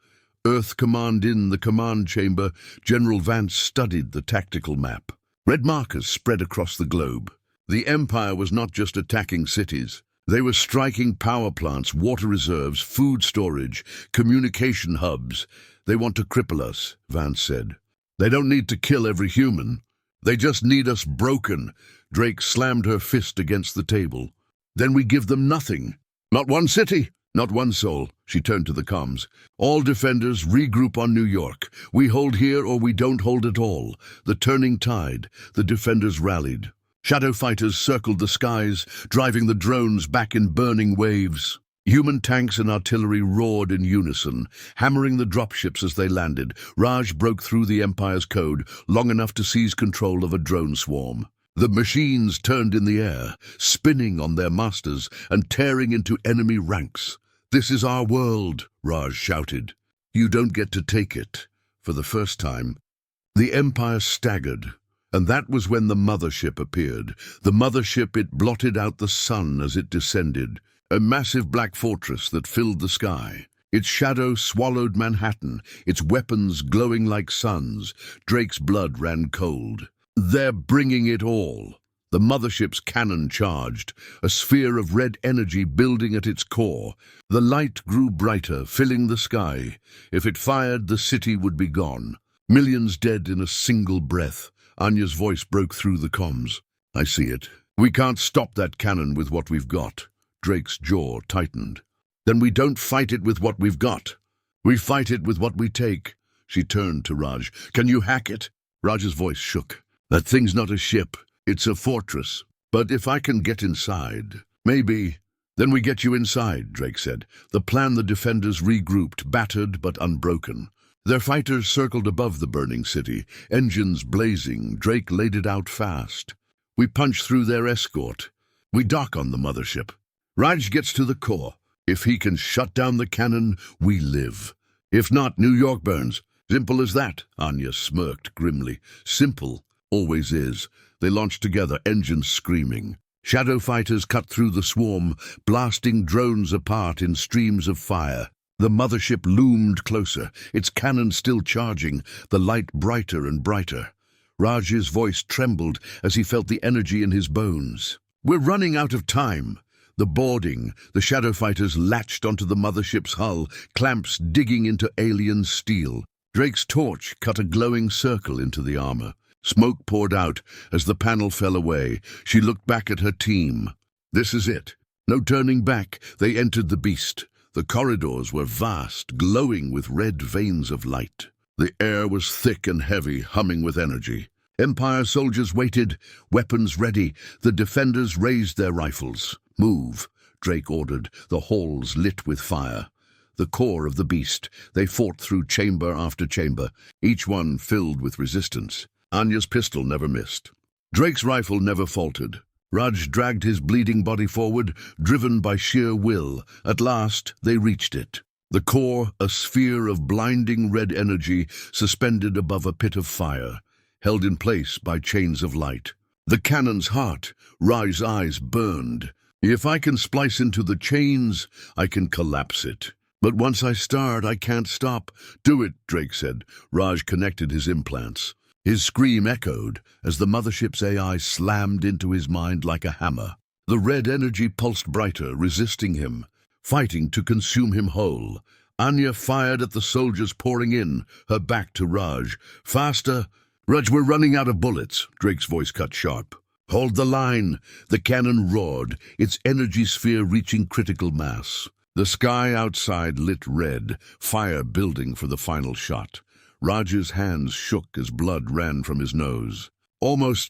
Earth Command in the command chamber, General Vance studied the tactical map. Red markers spread across the globe. The Empire was not just attacking cities. They were striking power plants, water reserves, food storage, communication hubs. They want to cripple us, Vance said. They don't need to kill every human. They just need us broken. Drake slammed her fist against the table. Then we give them nothing. Not one city, not one soul. She turned to the comms. All defenders regroup on New York. We hold here or we don't hold at all. The turning tide. The defenders rallied. Shadow fighters circled the skies, driving the drones back in burning waves. Human tanks and artillery roared in unison, hammering the dropships as they landed. Raj broke through the Empire's code long enough to seize control of a drone swarm. The machines turned in the air, spinning on their masters and tearing into enemy ranks. "This is our world," Raj shouted. "You don't get to take it." For the first time, the Empire staggered. And that was when the mothership appeared. The mothership, it blotted out the sun as it descended. A massive black fortress that filled the sky. Its shadow swallowed Manhattan, its weapons glowing like suns. Drake's blood ran cold. They're bringing it all. The mothership's cannon charged, a sphere of red energy building at its core. The light grew brighter, filling the sky. If it fired, the city would be gone. Millions dead in a single breath. Anya's voice broke through the comms. "I see it. We can't stop that cannon with what we've got." Drake's jaw tightened. "Then we don't fight it with what we've got. We fight it with what we take." She turned to Raj. "Can you hack it?" Raj's voice shook. "That thing's not a ship. It's a fortress. But if I can get inside, maybe." "Then we get you inside," Drake said. The plan the defenders regrouped, battered but unbroken. Their fighters circled above the burning city, engines blazing. Drake laid it out fast. We punch through their escort. We dock on the mothership. Raj gets to the core. If he can shut down the cannon, we live. If not, New York burns. Simple as that, Anya smirked grimly. Simple, always is. They launched together, engines screaming. Shadow fighters cut through the swarm, blasting drones apart in streams of fire. The mothership loomed closer, its cannon still charging, the light brighter and brighter. Raj's voice trembled as he felt the energy in his bones. "We're running out of time." The boarding, the shadow fighters latched onto the mothership's hull, clamps digging into alien steel. Drake's torch cut a glowing circle into the armor. Smoke poured out as the panel fell away. She looked back at her team. This is it. No turning back. They entered the beast. The corridors were vast, glowing with red veins of light. The air was thick and heavy, humming with energy. Empire soldiers waited, weapons ready. The defenders raised their rifles. "Move," Drake ordered, the halls lit with fire. The core of the beast, they fought through chamber after chamber, each one filled with resistance. Anya's pistol never missed. Drake's rifle never faltered. Raj dragged his bleeding body forward, driven by sheer will. At last, they reached it. The core, a sphere of blinding red energy, suspended above a pit of fire, held in place by chains of light. The cannon's heart, Raj's eyes burned. "If I can splice into the chains, I can collapse it. But once I start, I can't stop." "Do it," Drake said. Raj connected his implants. His scream echoed as the mothership's AI slammed into his mind like a hammer. The red energy pulsed brighter, resisting him, fighting to consume him whole. Anya fired at the soldiers pouring in, her back to Raj. "Faster!" "Raj, we're running out of bullets," Drake's voice cut sharp. "Hold the line!" The cannon roared, its energy sphere reaching critical mass. The sky outside lit red, fire building for the final shot. Raj's hands shook as blood ran from his nose. Almost.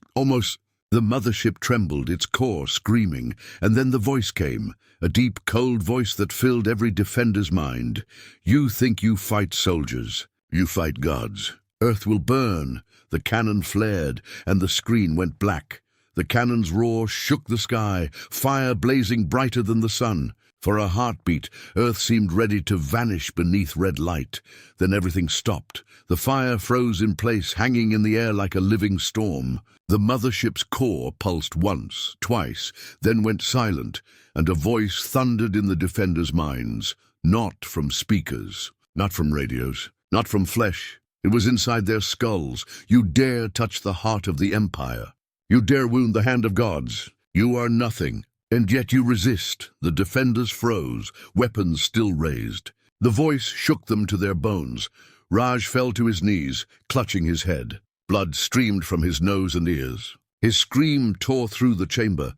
The mothership trembled, its core screaming, and then the voice came, a deep, cold voice that filled every defender's mind. "You think you fight soldiers. You fight gods. Earth will burn." The cannon flared, and the screen went black. The cannon's roar shook the sky, fire blazing brighter than the sun. For a heartbeat, Earth seemed ready to vanish beneath red light. Then everything stopped. The fire froze in place, hanging in the air like a living storm. The mothership's core pulsed once, twice, then went silent, and a voice thundered in the defenders' minds. Not from speakers, not from radios, not from flesh. It was inside their skulls. You dare touch the heart of the Empire. You dare wound the hand of gods. You are nothing. And yet you resist. The defenders froze, weapons still raised. The voice shook them to their bones. Raj fell to his knees, clutching his head. Blood streamed from his nose and ears. His scream tore through the chamber.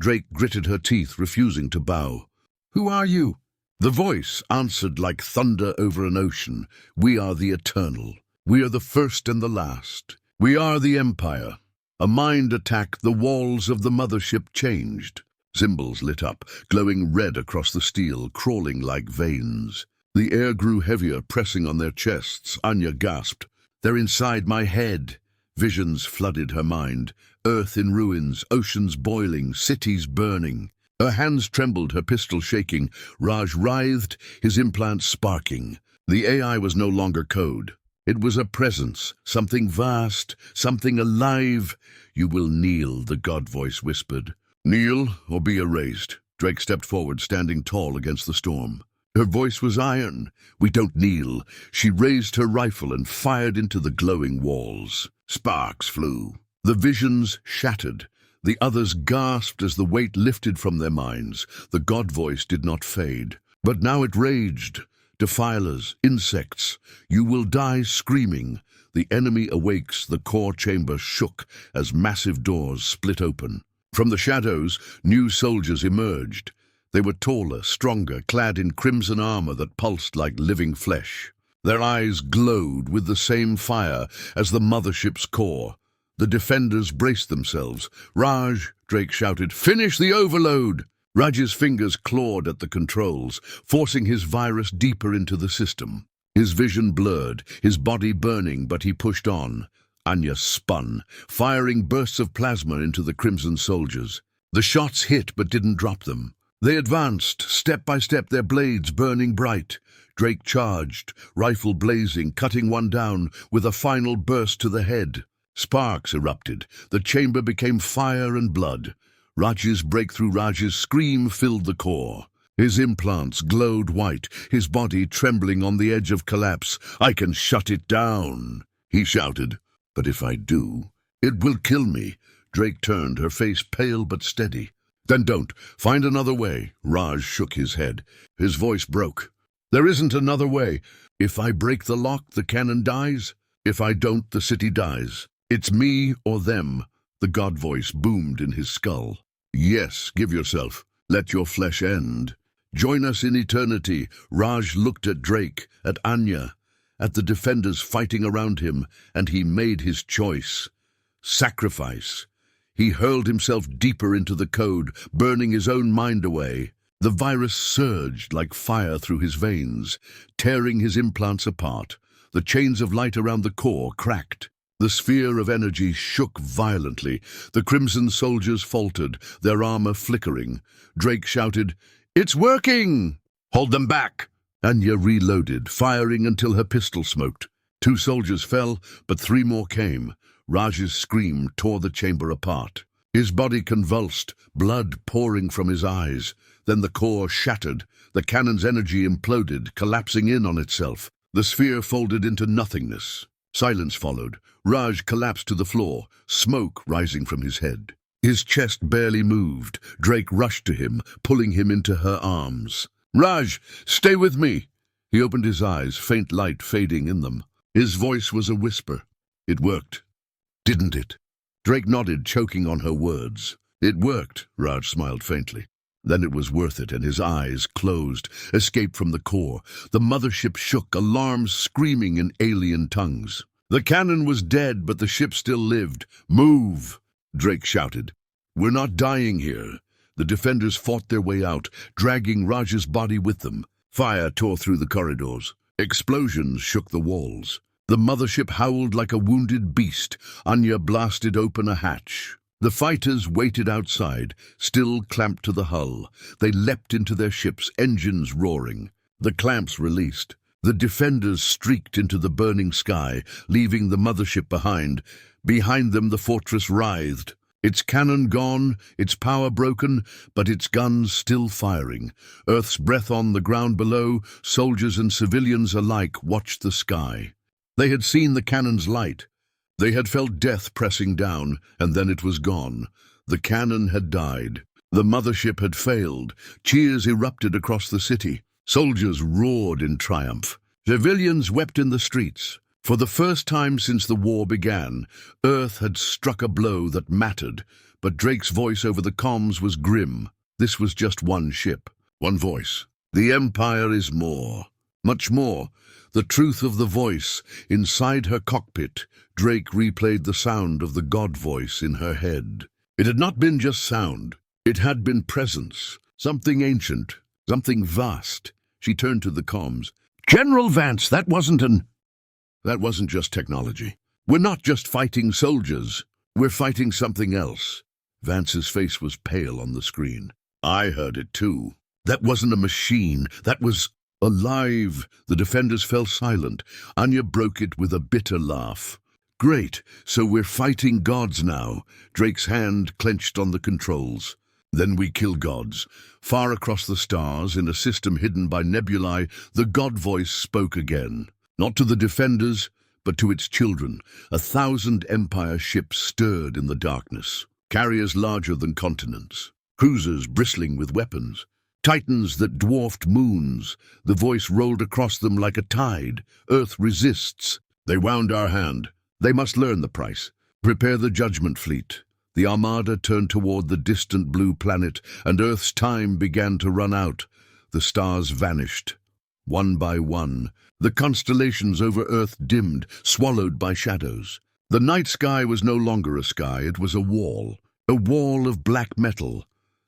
Drake gritted her teeth, refusing to bow. "Who are you?" The voice answered like thunder over an ocean. "We are the Eternal. We are the first and the last. We are the Empire." A mind attack, the walls of the mothership changed. Symbols lit up, glowing red across the steel, crawling like veins. The air grew heavier, pressing on their chests. Anya gasped. "They're inside my head." Visions flooded her mind. Earth in ruins, oceans boiling, cities burning. Her hands trembled, her pistol shaking. Raj writhed, his implants sparking. The AI was no longer code. It was a presence, something vast, something alive. "You will kneel," the god voice whispered. "Kneel or be erased." Drake stepped forward, standing tall against the storm. Her voice was iron. "We don't kneel." She raised her rifle and fired into the glowing walls. Sparks flew. The visions shattered. The others gasped as the weight lifted from their minds. The god voice did not fade. But now it raged. "Defilers, insects, you will die screaming." The enemy awakes. The core chamber shook as massive doors split open. From the shadows, new soldiers emerged. They were taller, stronger, clad in crimson armor that pulsed like living flesh. Their eyes glowed with the same fire as the mothership's core. The defenders braced themselves. "Raj," Drake shouted, "finish the overload!" Raj's fingers clawed at the controls, forcing his virus deeper into the system. His vision blurred, his body burning, but he pushed on. Anya spun, firing bursts of plasma into the crimson soldiers. The shots hit but didn't drop them. They advanced, step by step, their blades burning bright. Drake charged, rifle blazing, cutting one down with a final burst to the head. Sparks erupted. The chamber became fire and blood. Raj's scream filled the core. His implants glowed white, his body trembling on the edge of collapse. "I can shut it down," he shouted. "But if I do, it will kill me." Drake turned, her face pale but steady. "Then don't. Find another way." Raj shook his head. His voice broke. "There isn't another way. If I break the lock, the cannon dies. If I don't, the city dies. It's me or them." The god voice boomed in his skull. "Yes, give yourself. Let your flesh end. Join us in eternity." Raj looked at Drake, at Anya, at the defenders fighting around him, and he made his choice. Sacrifice. He hurled himself deeper into the code, burning his own mind away. The virus surged like fire through his veins, tearing his implants apart. The chains of light around the core cracked. The sphere of energy shook violently. The crimson soldiers faltered, their armor flickering. Drake shouted, "It's working!" "Hold them back!" Anya reloaded, firing until her pistol smoked. 2 soldiers fell, but 3 more came. Raj's scream tore the chamber apart. His body convulsed, blood pouring from his eyes. Then the core shattered. The cannon's energy imploded, collapsing in on itself. The sphere folded into nothingness. Silence followed. Raj collapsed to the floor, smoke rising from his head. His chest barely moved. Drake rushed to him, pulling him into her arms. "Raj, stay with me!" He opened his eyes, faint light fading in them. His voice was a whisper. "It worked, didn't it?" Drake nodded, choking on her words. "It worked," Raj smiled faintly. Then it was worth it, and his eyes closed, escaped from the core. The mothership shook, alarms screaming in alien tongues. The cannon was dead, but the ship still lived. "Move!" Drake shouted. "We're not dying here." The defenders fought their way out, dragging Raj's body with them. Fire tore through the corridors. Explosions shook the walls. The mothership howled like a wounded beast. Anya blasted open a hatch. The fighters waited outside, still clamped to the hull. They leapt into their ships, engines roaring. The clamps released. The defenders streaked into the burning sky, leaving the mothership behind. Behind them the fortress writhed. Its cannon gone, its power broken, but its guns still firing. Earth's breath on the ground below, soldiers and civilians alike watched the sky. They had seen the cannon's light. They had felt death pressing down, and then it was gone. The cannon had died. The mothership had failed. Cheers erupted across the city. Soldiers roared in triumph. Civilians wept in the streets. For the first time since the war began, Earth had struck a blow that mattered, but Drake's voice over the comms was grim. This was just one ship, one voice. The Empire is more. Much more. The truth of the voice. Inside her cockpit, Drake replayed the sound of the God voice in her head. It had not been just sound. It had been presence. Something ancient. Something vast. She turned to the comms. "General Vance, that wasn't just technology. We're not just fighting soldiers. We're fighting something else." Vance's face was pale on the screen. "I heard it too. That wasn't a machine. That was alive." The defenders fell silent. Anya broke it with a bitter laugh. "Great, so we're fighting gods now." Drake's hand clenched on the controls. "Then we kill gods." Far across the stars, in a system hidden by nebulae, the God voice spoke again. Not to the defenders, but to its children. 1,000 Empire ships stirred in the darkness. Carriers larger than continents. Cruisers bristling with weapons. Titans that dwarfed moons. The voice rolled across them like a tide. Earth resists. "They wound our hand. They must learn the price. Prepare the judgment fleet." The armada turned toward the distant blue planet, and Earth's time began to run out. The stars vanished. One by one, the constellations over Earth dimmed, swallowed by shadows. The night sky was no longer a sky, it was a wall of black metal.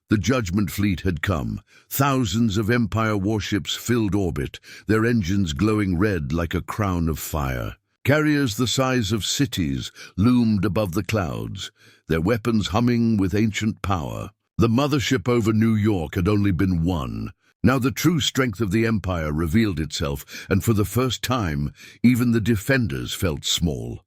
The Judgment Fleet had come. Thousands of Empire warships filled orbit, their engines glowing red like a crown of fire. Carriers the size of cities loomed above the clouds, their weapons humming with ancient power. The mothership over New York had only been one. Now the true strength of the Empire revealed itself, and for the first time, even the defenders felt small.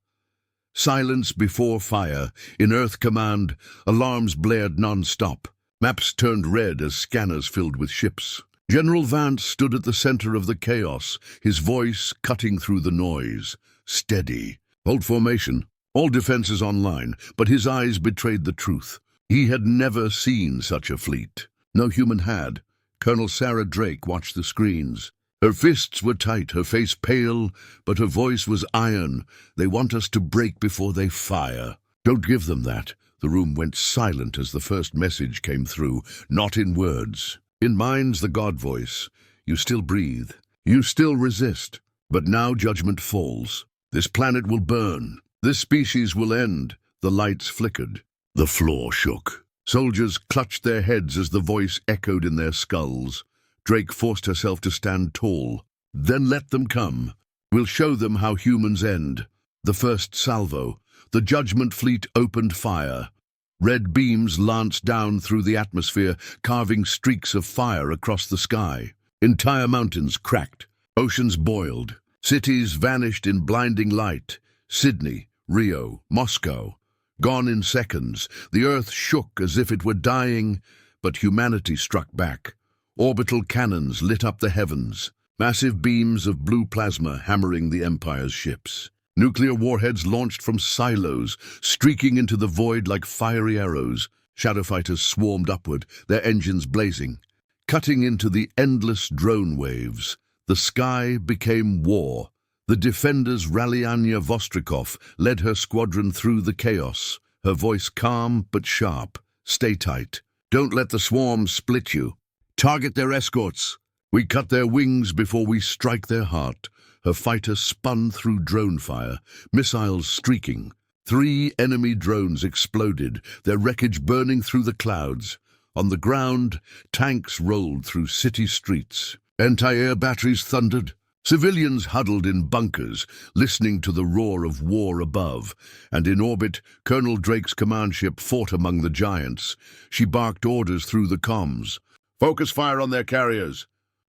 Silence before fire. In Earth Command, alarms blared non-stop. Maps turned red as scanners filled with ships. General Vance stood at the center of the chaos, his voice cutting through the noise. "Steady. Hold formation. All defenses online," but his eyes betrayed the truth. He had never seen such a fleet. No human had. Colonel Sarah Drake watched the screens. Her fists were tight, her face pale, but her voice was iron. "They want us to break before they fire." "Don't give them that." The room went silent as the first message came through. Not in words. In minds, the God voice. "You still breathe. You still resist. But now judgment falls. This planet will burn. This species will end." The lights flickered. The floor shook. Soldiers clutched their heads as the voice echoed in their skulls. Drake forced herself to stand tall. "Then let them come. We'll show them how humans end." The first salvo. The Judgment Fleet opened fire. Red beams lanced down through the atmosphere, carving streaks of fire across the sky. Entire mountains cracked. Oceans boiled. Cities vanished in blinding light. Sydney, Rio, Moscow. Gone in seconds. The Earth shook as if it were dying, but humanity struck back. Orbital cannons lit up the heavens. Massive beams of blue plasma hammering the Empire's ships. Nuclear warheads launched from silos, streaking into the void like fiery arrows. Shadow fighters swarmed upward, their engines blazing. Cutting into the endless drone waves, the sky became war. The defenders Ralyanya Vostrikov led her squadron through the chaos, her voice calm but sharp. "Stay tight. Don't let the swarms split you. Target their escorts. We cut their wings before we strike their heart." Her fighter spun through drone fire, missiles streaking. 3 enemy drones exploded, their wreckage burning through the clouds. On the ground, tanks rolled through city streets. Anti-air batteries thundered. Civilians huddled in bunkers, listening to the roar of war above. And in orbit, Colonel Drake's command ship fought among the giants. She barked orders through the comms. "Focus fire on their carriers.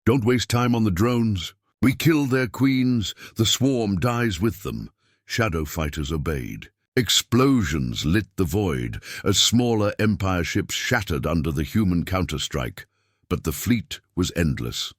Don't waste time on the drones. We kill their queens, the swarm dies with them." Shadow fighters obeyed. Explosions lit the void as smaller Empire ships shattered under the human counterstrike. But the fleet was endless.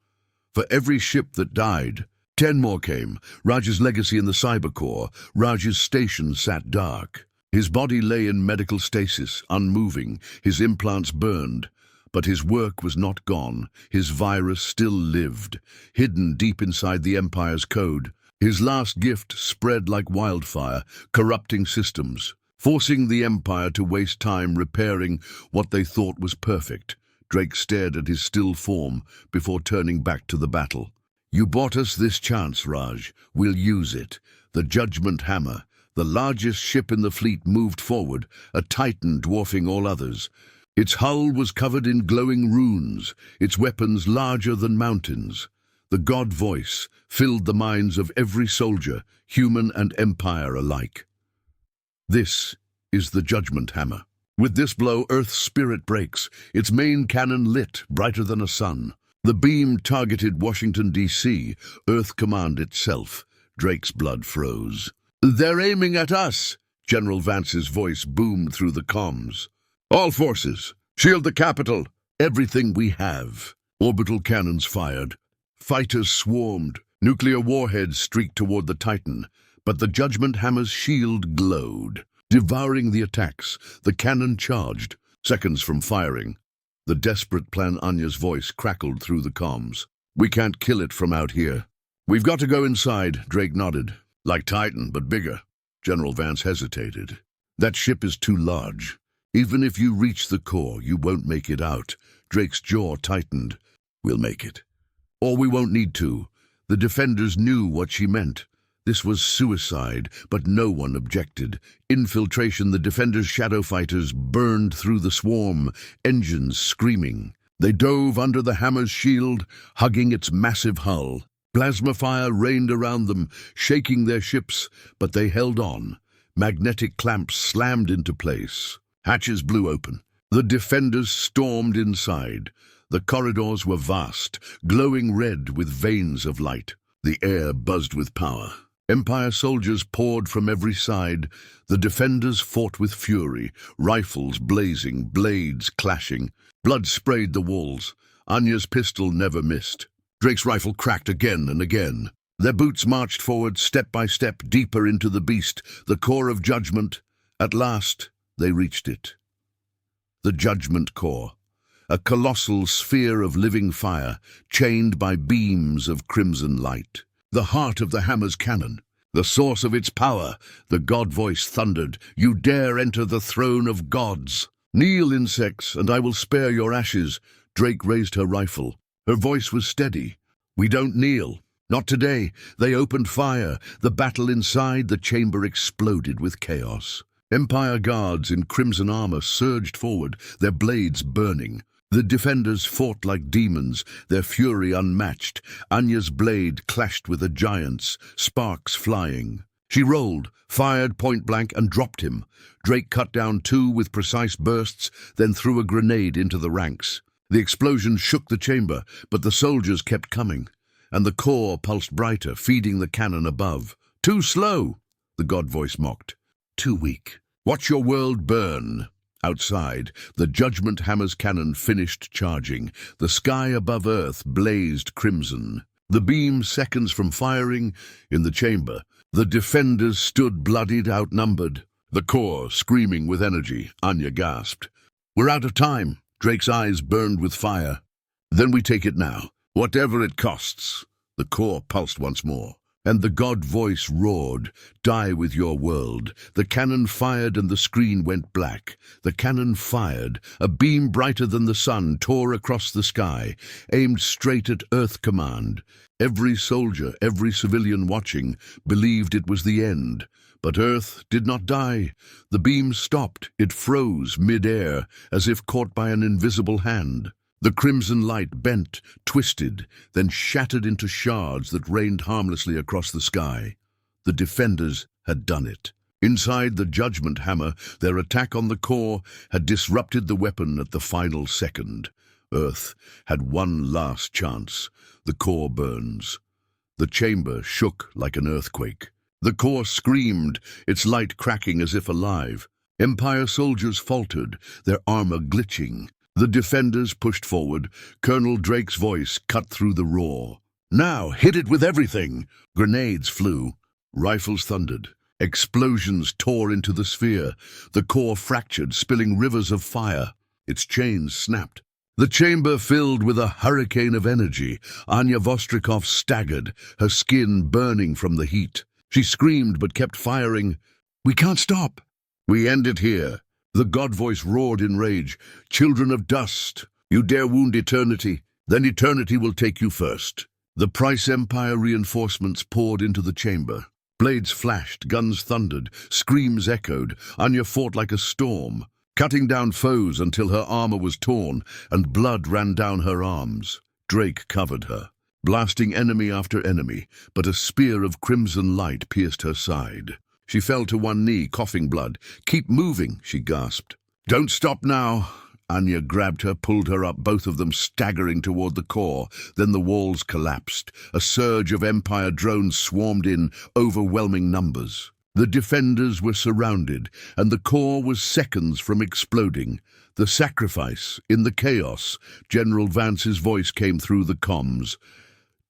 For every ship that died, 10 more came. Raj's legacy in the cyber core. Raj's station sat dark. His body lay in medical stasis, unmoving, his implants burned. But his work was not gone. His virus still lived, hidden deep inside the Empire's code. His last gift spread like wildfire, corrupting systems, forcing the Empire to waste time repairing what they thought was perfect. Drake stared at his still form before turning back to the battle. "You bought us this chance, Raj. We'll use it." The Judgment Hammer, the largest ship in the fleet, moved forward, a titan dwarfing all others. Its hull was covered in glowing runes, its weapons larger than mountains. The god voice filled the minds of every soldier, human and Empire alike. This is the Judgment Hammer. With this blow, Earth's spirit breaks, its main cannon lit, brighter than a sun. The beam targeted Washington, D.C., Earth Command itself. Drake's blood froze. "They're aiming at us!" General Vance's voice boomed through the comms. "All forces, shield the capital, everything we have." Orbital cannons fired. Fighters swarmed. Nuclear warheads streaked toward the Titan, but the Judgment Hammer's shield glowed. Devouring the attacks, the cannon charged, seconds from firing. The desperate plan Anya's voice crackled through the comms. "We can't kill it from out here." "We've got to go inside," Drake nodded. "Like Titan, but bigger." General Vance hesitated. "That ship is too large. Even if you reach the core, you won't make it out." Drake's jaw tightened. "We'll make it. Or we won't need to." The Defenders knew what she meant. This was suicide, but no one objected. Infiltration, the Defenders' shadow fighters burned through the swarm, engines screaming. They dove under the Hammer's shield, hugging its massive hull. Plasma fire rained around them, shaking their ships, but they held on. Magnetic clamps slammed into place. Hatches blew open. The Defenders stormed inside. The corridors were vast, glowing red with veins of light. The air buzzed with power. Empire soldiers poured from every side. The Defenders fought with fury, rifles blazing, blades clashing. Blood sprayed the walls. Anya's pistol never missed. Drake's rifle cracked again and again. Their boots marched forward, step by step, deeper into the beast, the core of judgment. At last, they reached it. The Judgment Core, a colossal sphere of living fire, chained by beams of crimson light. The heart of the Hammer's cannon, the source of its power. The god voice thundered, "You dare enter the throne of gods! Kneel, insects, and I will spare your ashes." Drake raised her rifle. Her voice was steady. "We don't kneel. Not today." They opened fire. The battle inside the chamber exploded with chaos. Empire guards in crimson armor surged forward, their blades burning. The Defenders fought like demons, their fury unmatched. Anya's blade clashed with a giant's, sparks flying. She rolled, fired point blank, and dropped him. Drake cut down 2 with precise bursts, then threw a grenade into the ranks. The explosion shook the chamber, but the soldiers kept coming, and the core pulsed brighter, feeding the cannon above. "Too slow," the god voice mocked. "Too weak. Watch your world burn." Outside, the Judgment Hammer's cannon finished charging. The sky above Earth blazed crimson. The beam seconds from firing. In the chamber, the Defenders stood bloodied, outnumbered. The core screaming with energy. Anya gasped. "We're out of time." Drake's eyes burned with fire. "Then we take it now, whatever it costs." The core pulsed once more. And the god voice roared, "Die with your world." The cannon fired and the screen went black. The cannon fired. A beam brighter than the sun tore across the sky, aimed straight at Earth Command. Every soldier, every civilian watching, believed it was the end. But Earth did not die. The beam stopped. It froze mid-air, as if caught by an invisible hand. The crimson light bent, twisted, then shattered into shards that rained harmlessly across the sky. The Defenders had done it. Inside the Judgment Hammer, their attack on the core had disrupted the weapon at the final second. Earth had one last chance. The core burns. The chamber shook like an earthquake. The core screamed, its light cracking as if alive. Empire soldiers faltered, their armor glitching. The defenders pushed forward. Colonel Drake's voice cut through the roar. "Now, hit it with everything!" Grenades flew. Rifles thundered. Explosions tore into the sphere. The core fractured, spilling rivers of fire. Its chains snapped. The chamber filled with a hurricane of energy. Anya Vostrikov staggered, her skin burning from the heat. She screamed but kept firing. "We can't stop." "We end it here." The god voice roared in rage. "Children of dust, you dare wound eternity? Then eternity will take you first." The Price Empire reinforcements poured into the chamber. Blades flashed, guns thundered, screams echoed. Anya fought like a storm, cutting down foes until her armor was torn and blood ran down her arms. Drake covered her, blasting enemy after enemy, but a spear of crimson light pierced her side. She fell to one knee, coughing blood. "Keep moving," she gasped. "Don't stop now." Anya grabbed her, pulled her up, both of them staggering toward the core. Then the walls collapsed. A surge of Empire drones swarmed in, overwhelming numbers. The defenders were surrounded, and the core was seconds from exploding. The sacrifice, in the chaos, General Vance's voice came through the comms.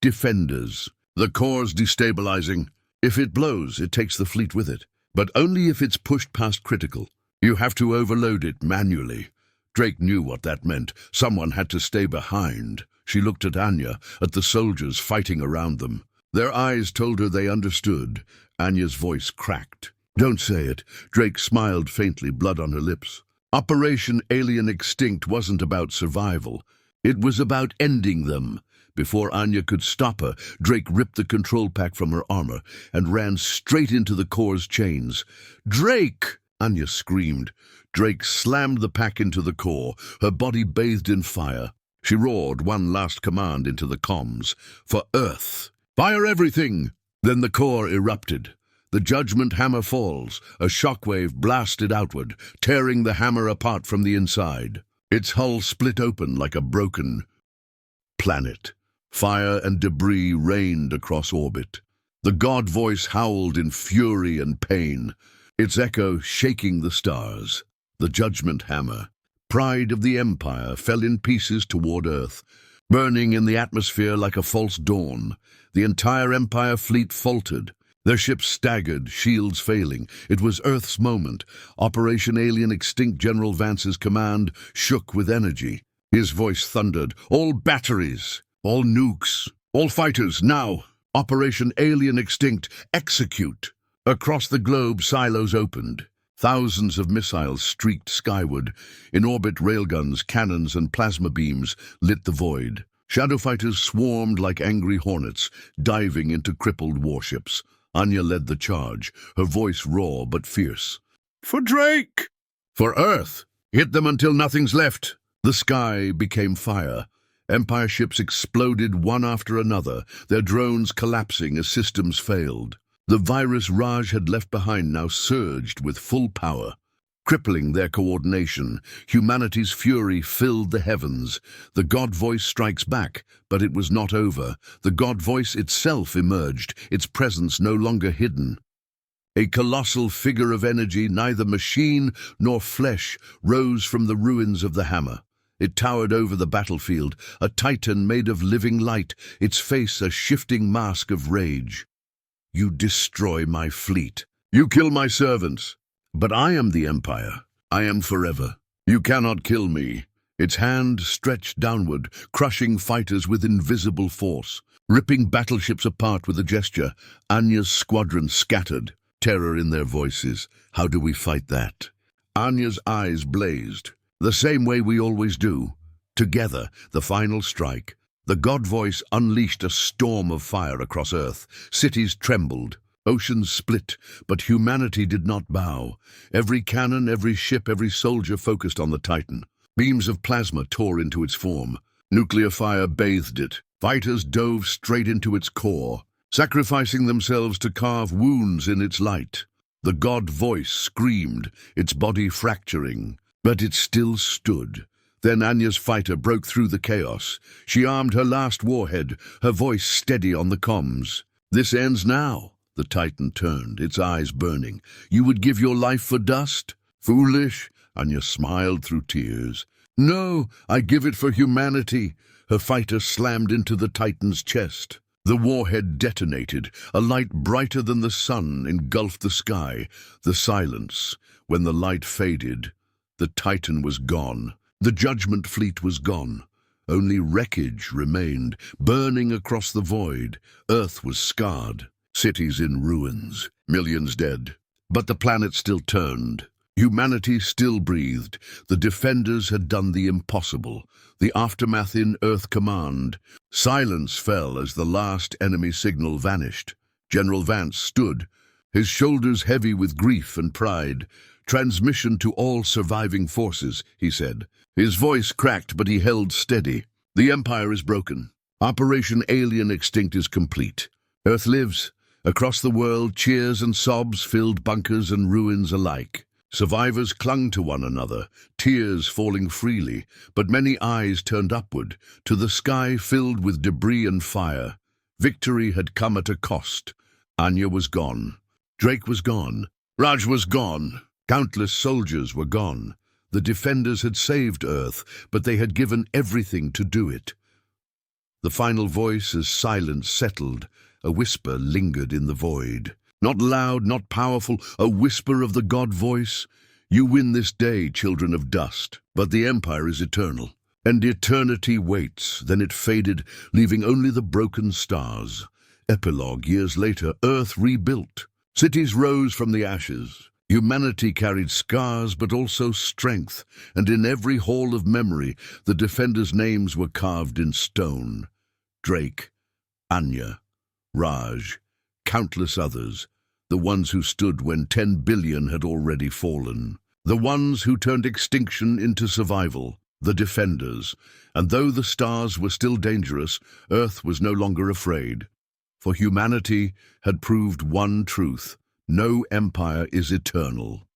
"Defenders, the core's destabilizing. If it blows, it takes the fleet with it, but only if it's pushed past critical. You have to overload it manually." Drake knew what that meant. Someone had to stay behind. She looked at Anya, at the soldiers fighting around them. Their eyes told her they understood. Anya's voice cracked. "Don't say it." Drake smiled faintly, blood on her lips. Operation Alien Extinct wasn't about survival. It was about ending them. Before Anya could stop her, Drake ripped the control pack from her armor and ran straight into the core's chains. "Drake!" Anya screamed. Drake slammed the pack into the core, her body bathed in fire. She roared one last command into the comms. "For Earth! Fire everything!" Then the core erupted. The judgment hammer falls. A shockwave blasted outward, tearing the hammer apart from the inside. Its hull split open like a broken planet. Fire and debris rained across orbit. The god voice howled in fury and pain, its echo shaking the stars. The judgment hammer, pride of the Empire, fell in pieces toward Earth, burning in the atmosphere like a false dawn. The entire Empire fleet faltered. Their ships staggered, shields failing. It was Earth's moment. Operation Alien Extinct. General Vance's command shook with energy. His voice thundered, "All batteries, all nukes, all fighters, now! Operation Alien Extinct, execute!" Across the globe, silos opened. Thousands of missiles streaked skyward. In orbit, railguns, cannons, and plasma beams lit the void. Shadow fighters swarmed like angry hornets, diving into crippled warships. Anya led the charge, her voice raw but fierce. "For Drake! For Earth! Hit them until nothing's left!" The sky became fire. Empire ships exploded one after another, their drones collapsing as systems failed. The virus Raj had left behind now surged with full power, crippling their coordination. Humanity's fury filled the heavens. The God voice strikes back, but it was not over. The God voice itself emerged, its presence no longer hidden. A colossal figure of energy, neither machine nor flesh, rose from the ruins of the hammer. It towered over the battlefield, a titan made of living light, its face a shifting mask of rage. "You destroy my fleet. You kill my servants. But I am the Empire. I am forever. You cannot kill me." Its hand stretched downward, crushing fighters with invisible force, ripping battleships apart with a gesture. Anya's squadron scattered, terror in their voices. "How do we fight that?" Anya's eyes blazed. "The same way we always do. Together, the final strike." The God voice unleashed a storm of fire across Earth. Cities trembled. Oceans split, but humanity did not bow. Every cannon, every ship, every soldier focused on the Titan. Beams of plasma tore into its form. Nuclear fire bathed it. Fighters dove straight into its core, sacrificing themselves to carve wounds in its light. The God voice screamed, its body fracturing, but it still stood. Then Anya's fighter broke through the chaos. She armed her last warhead, her voice steady on the comms. "This ends now. The Titan turned, its eyes burning. "You would give your life for dust? Foolish." Anya smiled through tears. "No, I give it for humanity." Her fighter slammed into the Titan's chest. The warhead detonated. A light brighter than the sun engulfed the sky. The silence. When the light faded, the Titan was gone. The Judgment Fleet was gone. Only wreckage remained, burning across the void. Earth was scarred. Cities in ruins. Millions dead. But the planet still turned. Humanity still breathed. The Defenders had done the impossible. The aftermath in Earth Command. Silence fell as the last enemy signal vanished. General Vance stood, his shoulders heavy with grief and pride. "Transmission to all surviving forces," he said. His voice cracked, but he held steady. "The Empire is broken. Operation Alien Extinct is complete. Earth lives." Across the world, cheers and sobs filled bunkers and ruins alike. Survivors clung to one another, tears falling freely, but many eyes turned upward, to the sky filled with debris and fire. Victory had come at a cost. Anya was gone. Drake was gone. Raj was gone. Countless soldiers were gone. The Defenders had saved Earth, but they had given everything to do it. The final voice, as silence settled, a whisper lingered in the void. Not loud, not powerful, a whisper of the God voice. "You win this day, children of dust, but the Empire is eternal." And eternity waits. Then it faded, leaving only the broken stars. Epilogue: years later, Earth rebuilt. Cities rose from the ashes. Humanity carried scars, but also strength, and in every hall of memory, the Defenders' names were carved in stone. Drake, Anya, Raj, countless others, the ones who stood when 10 billion had already fallen, the ones who turned extinction into survival, the Defenders. And though the stars were still dangerous, Earth was no longer afraid. For humanity had proved one truth: no empire is eternal.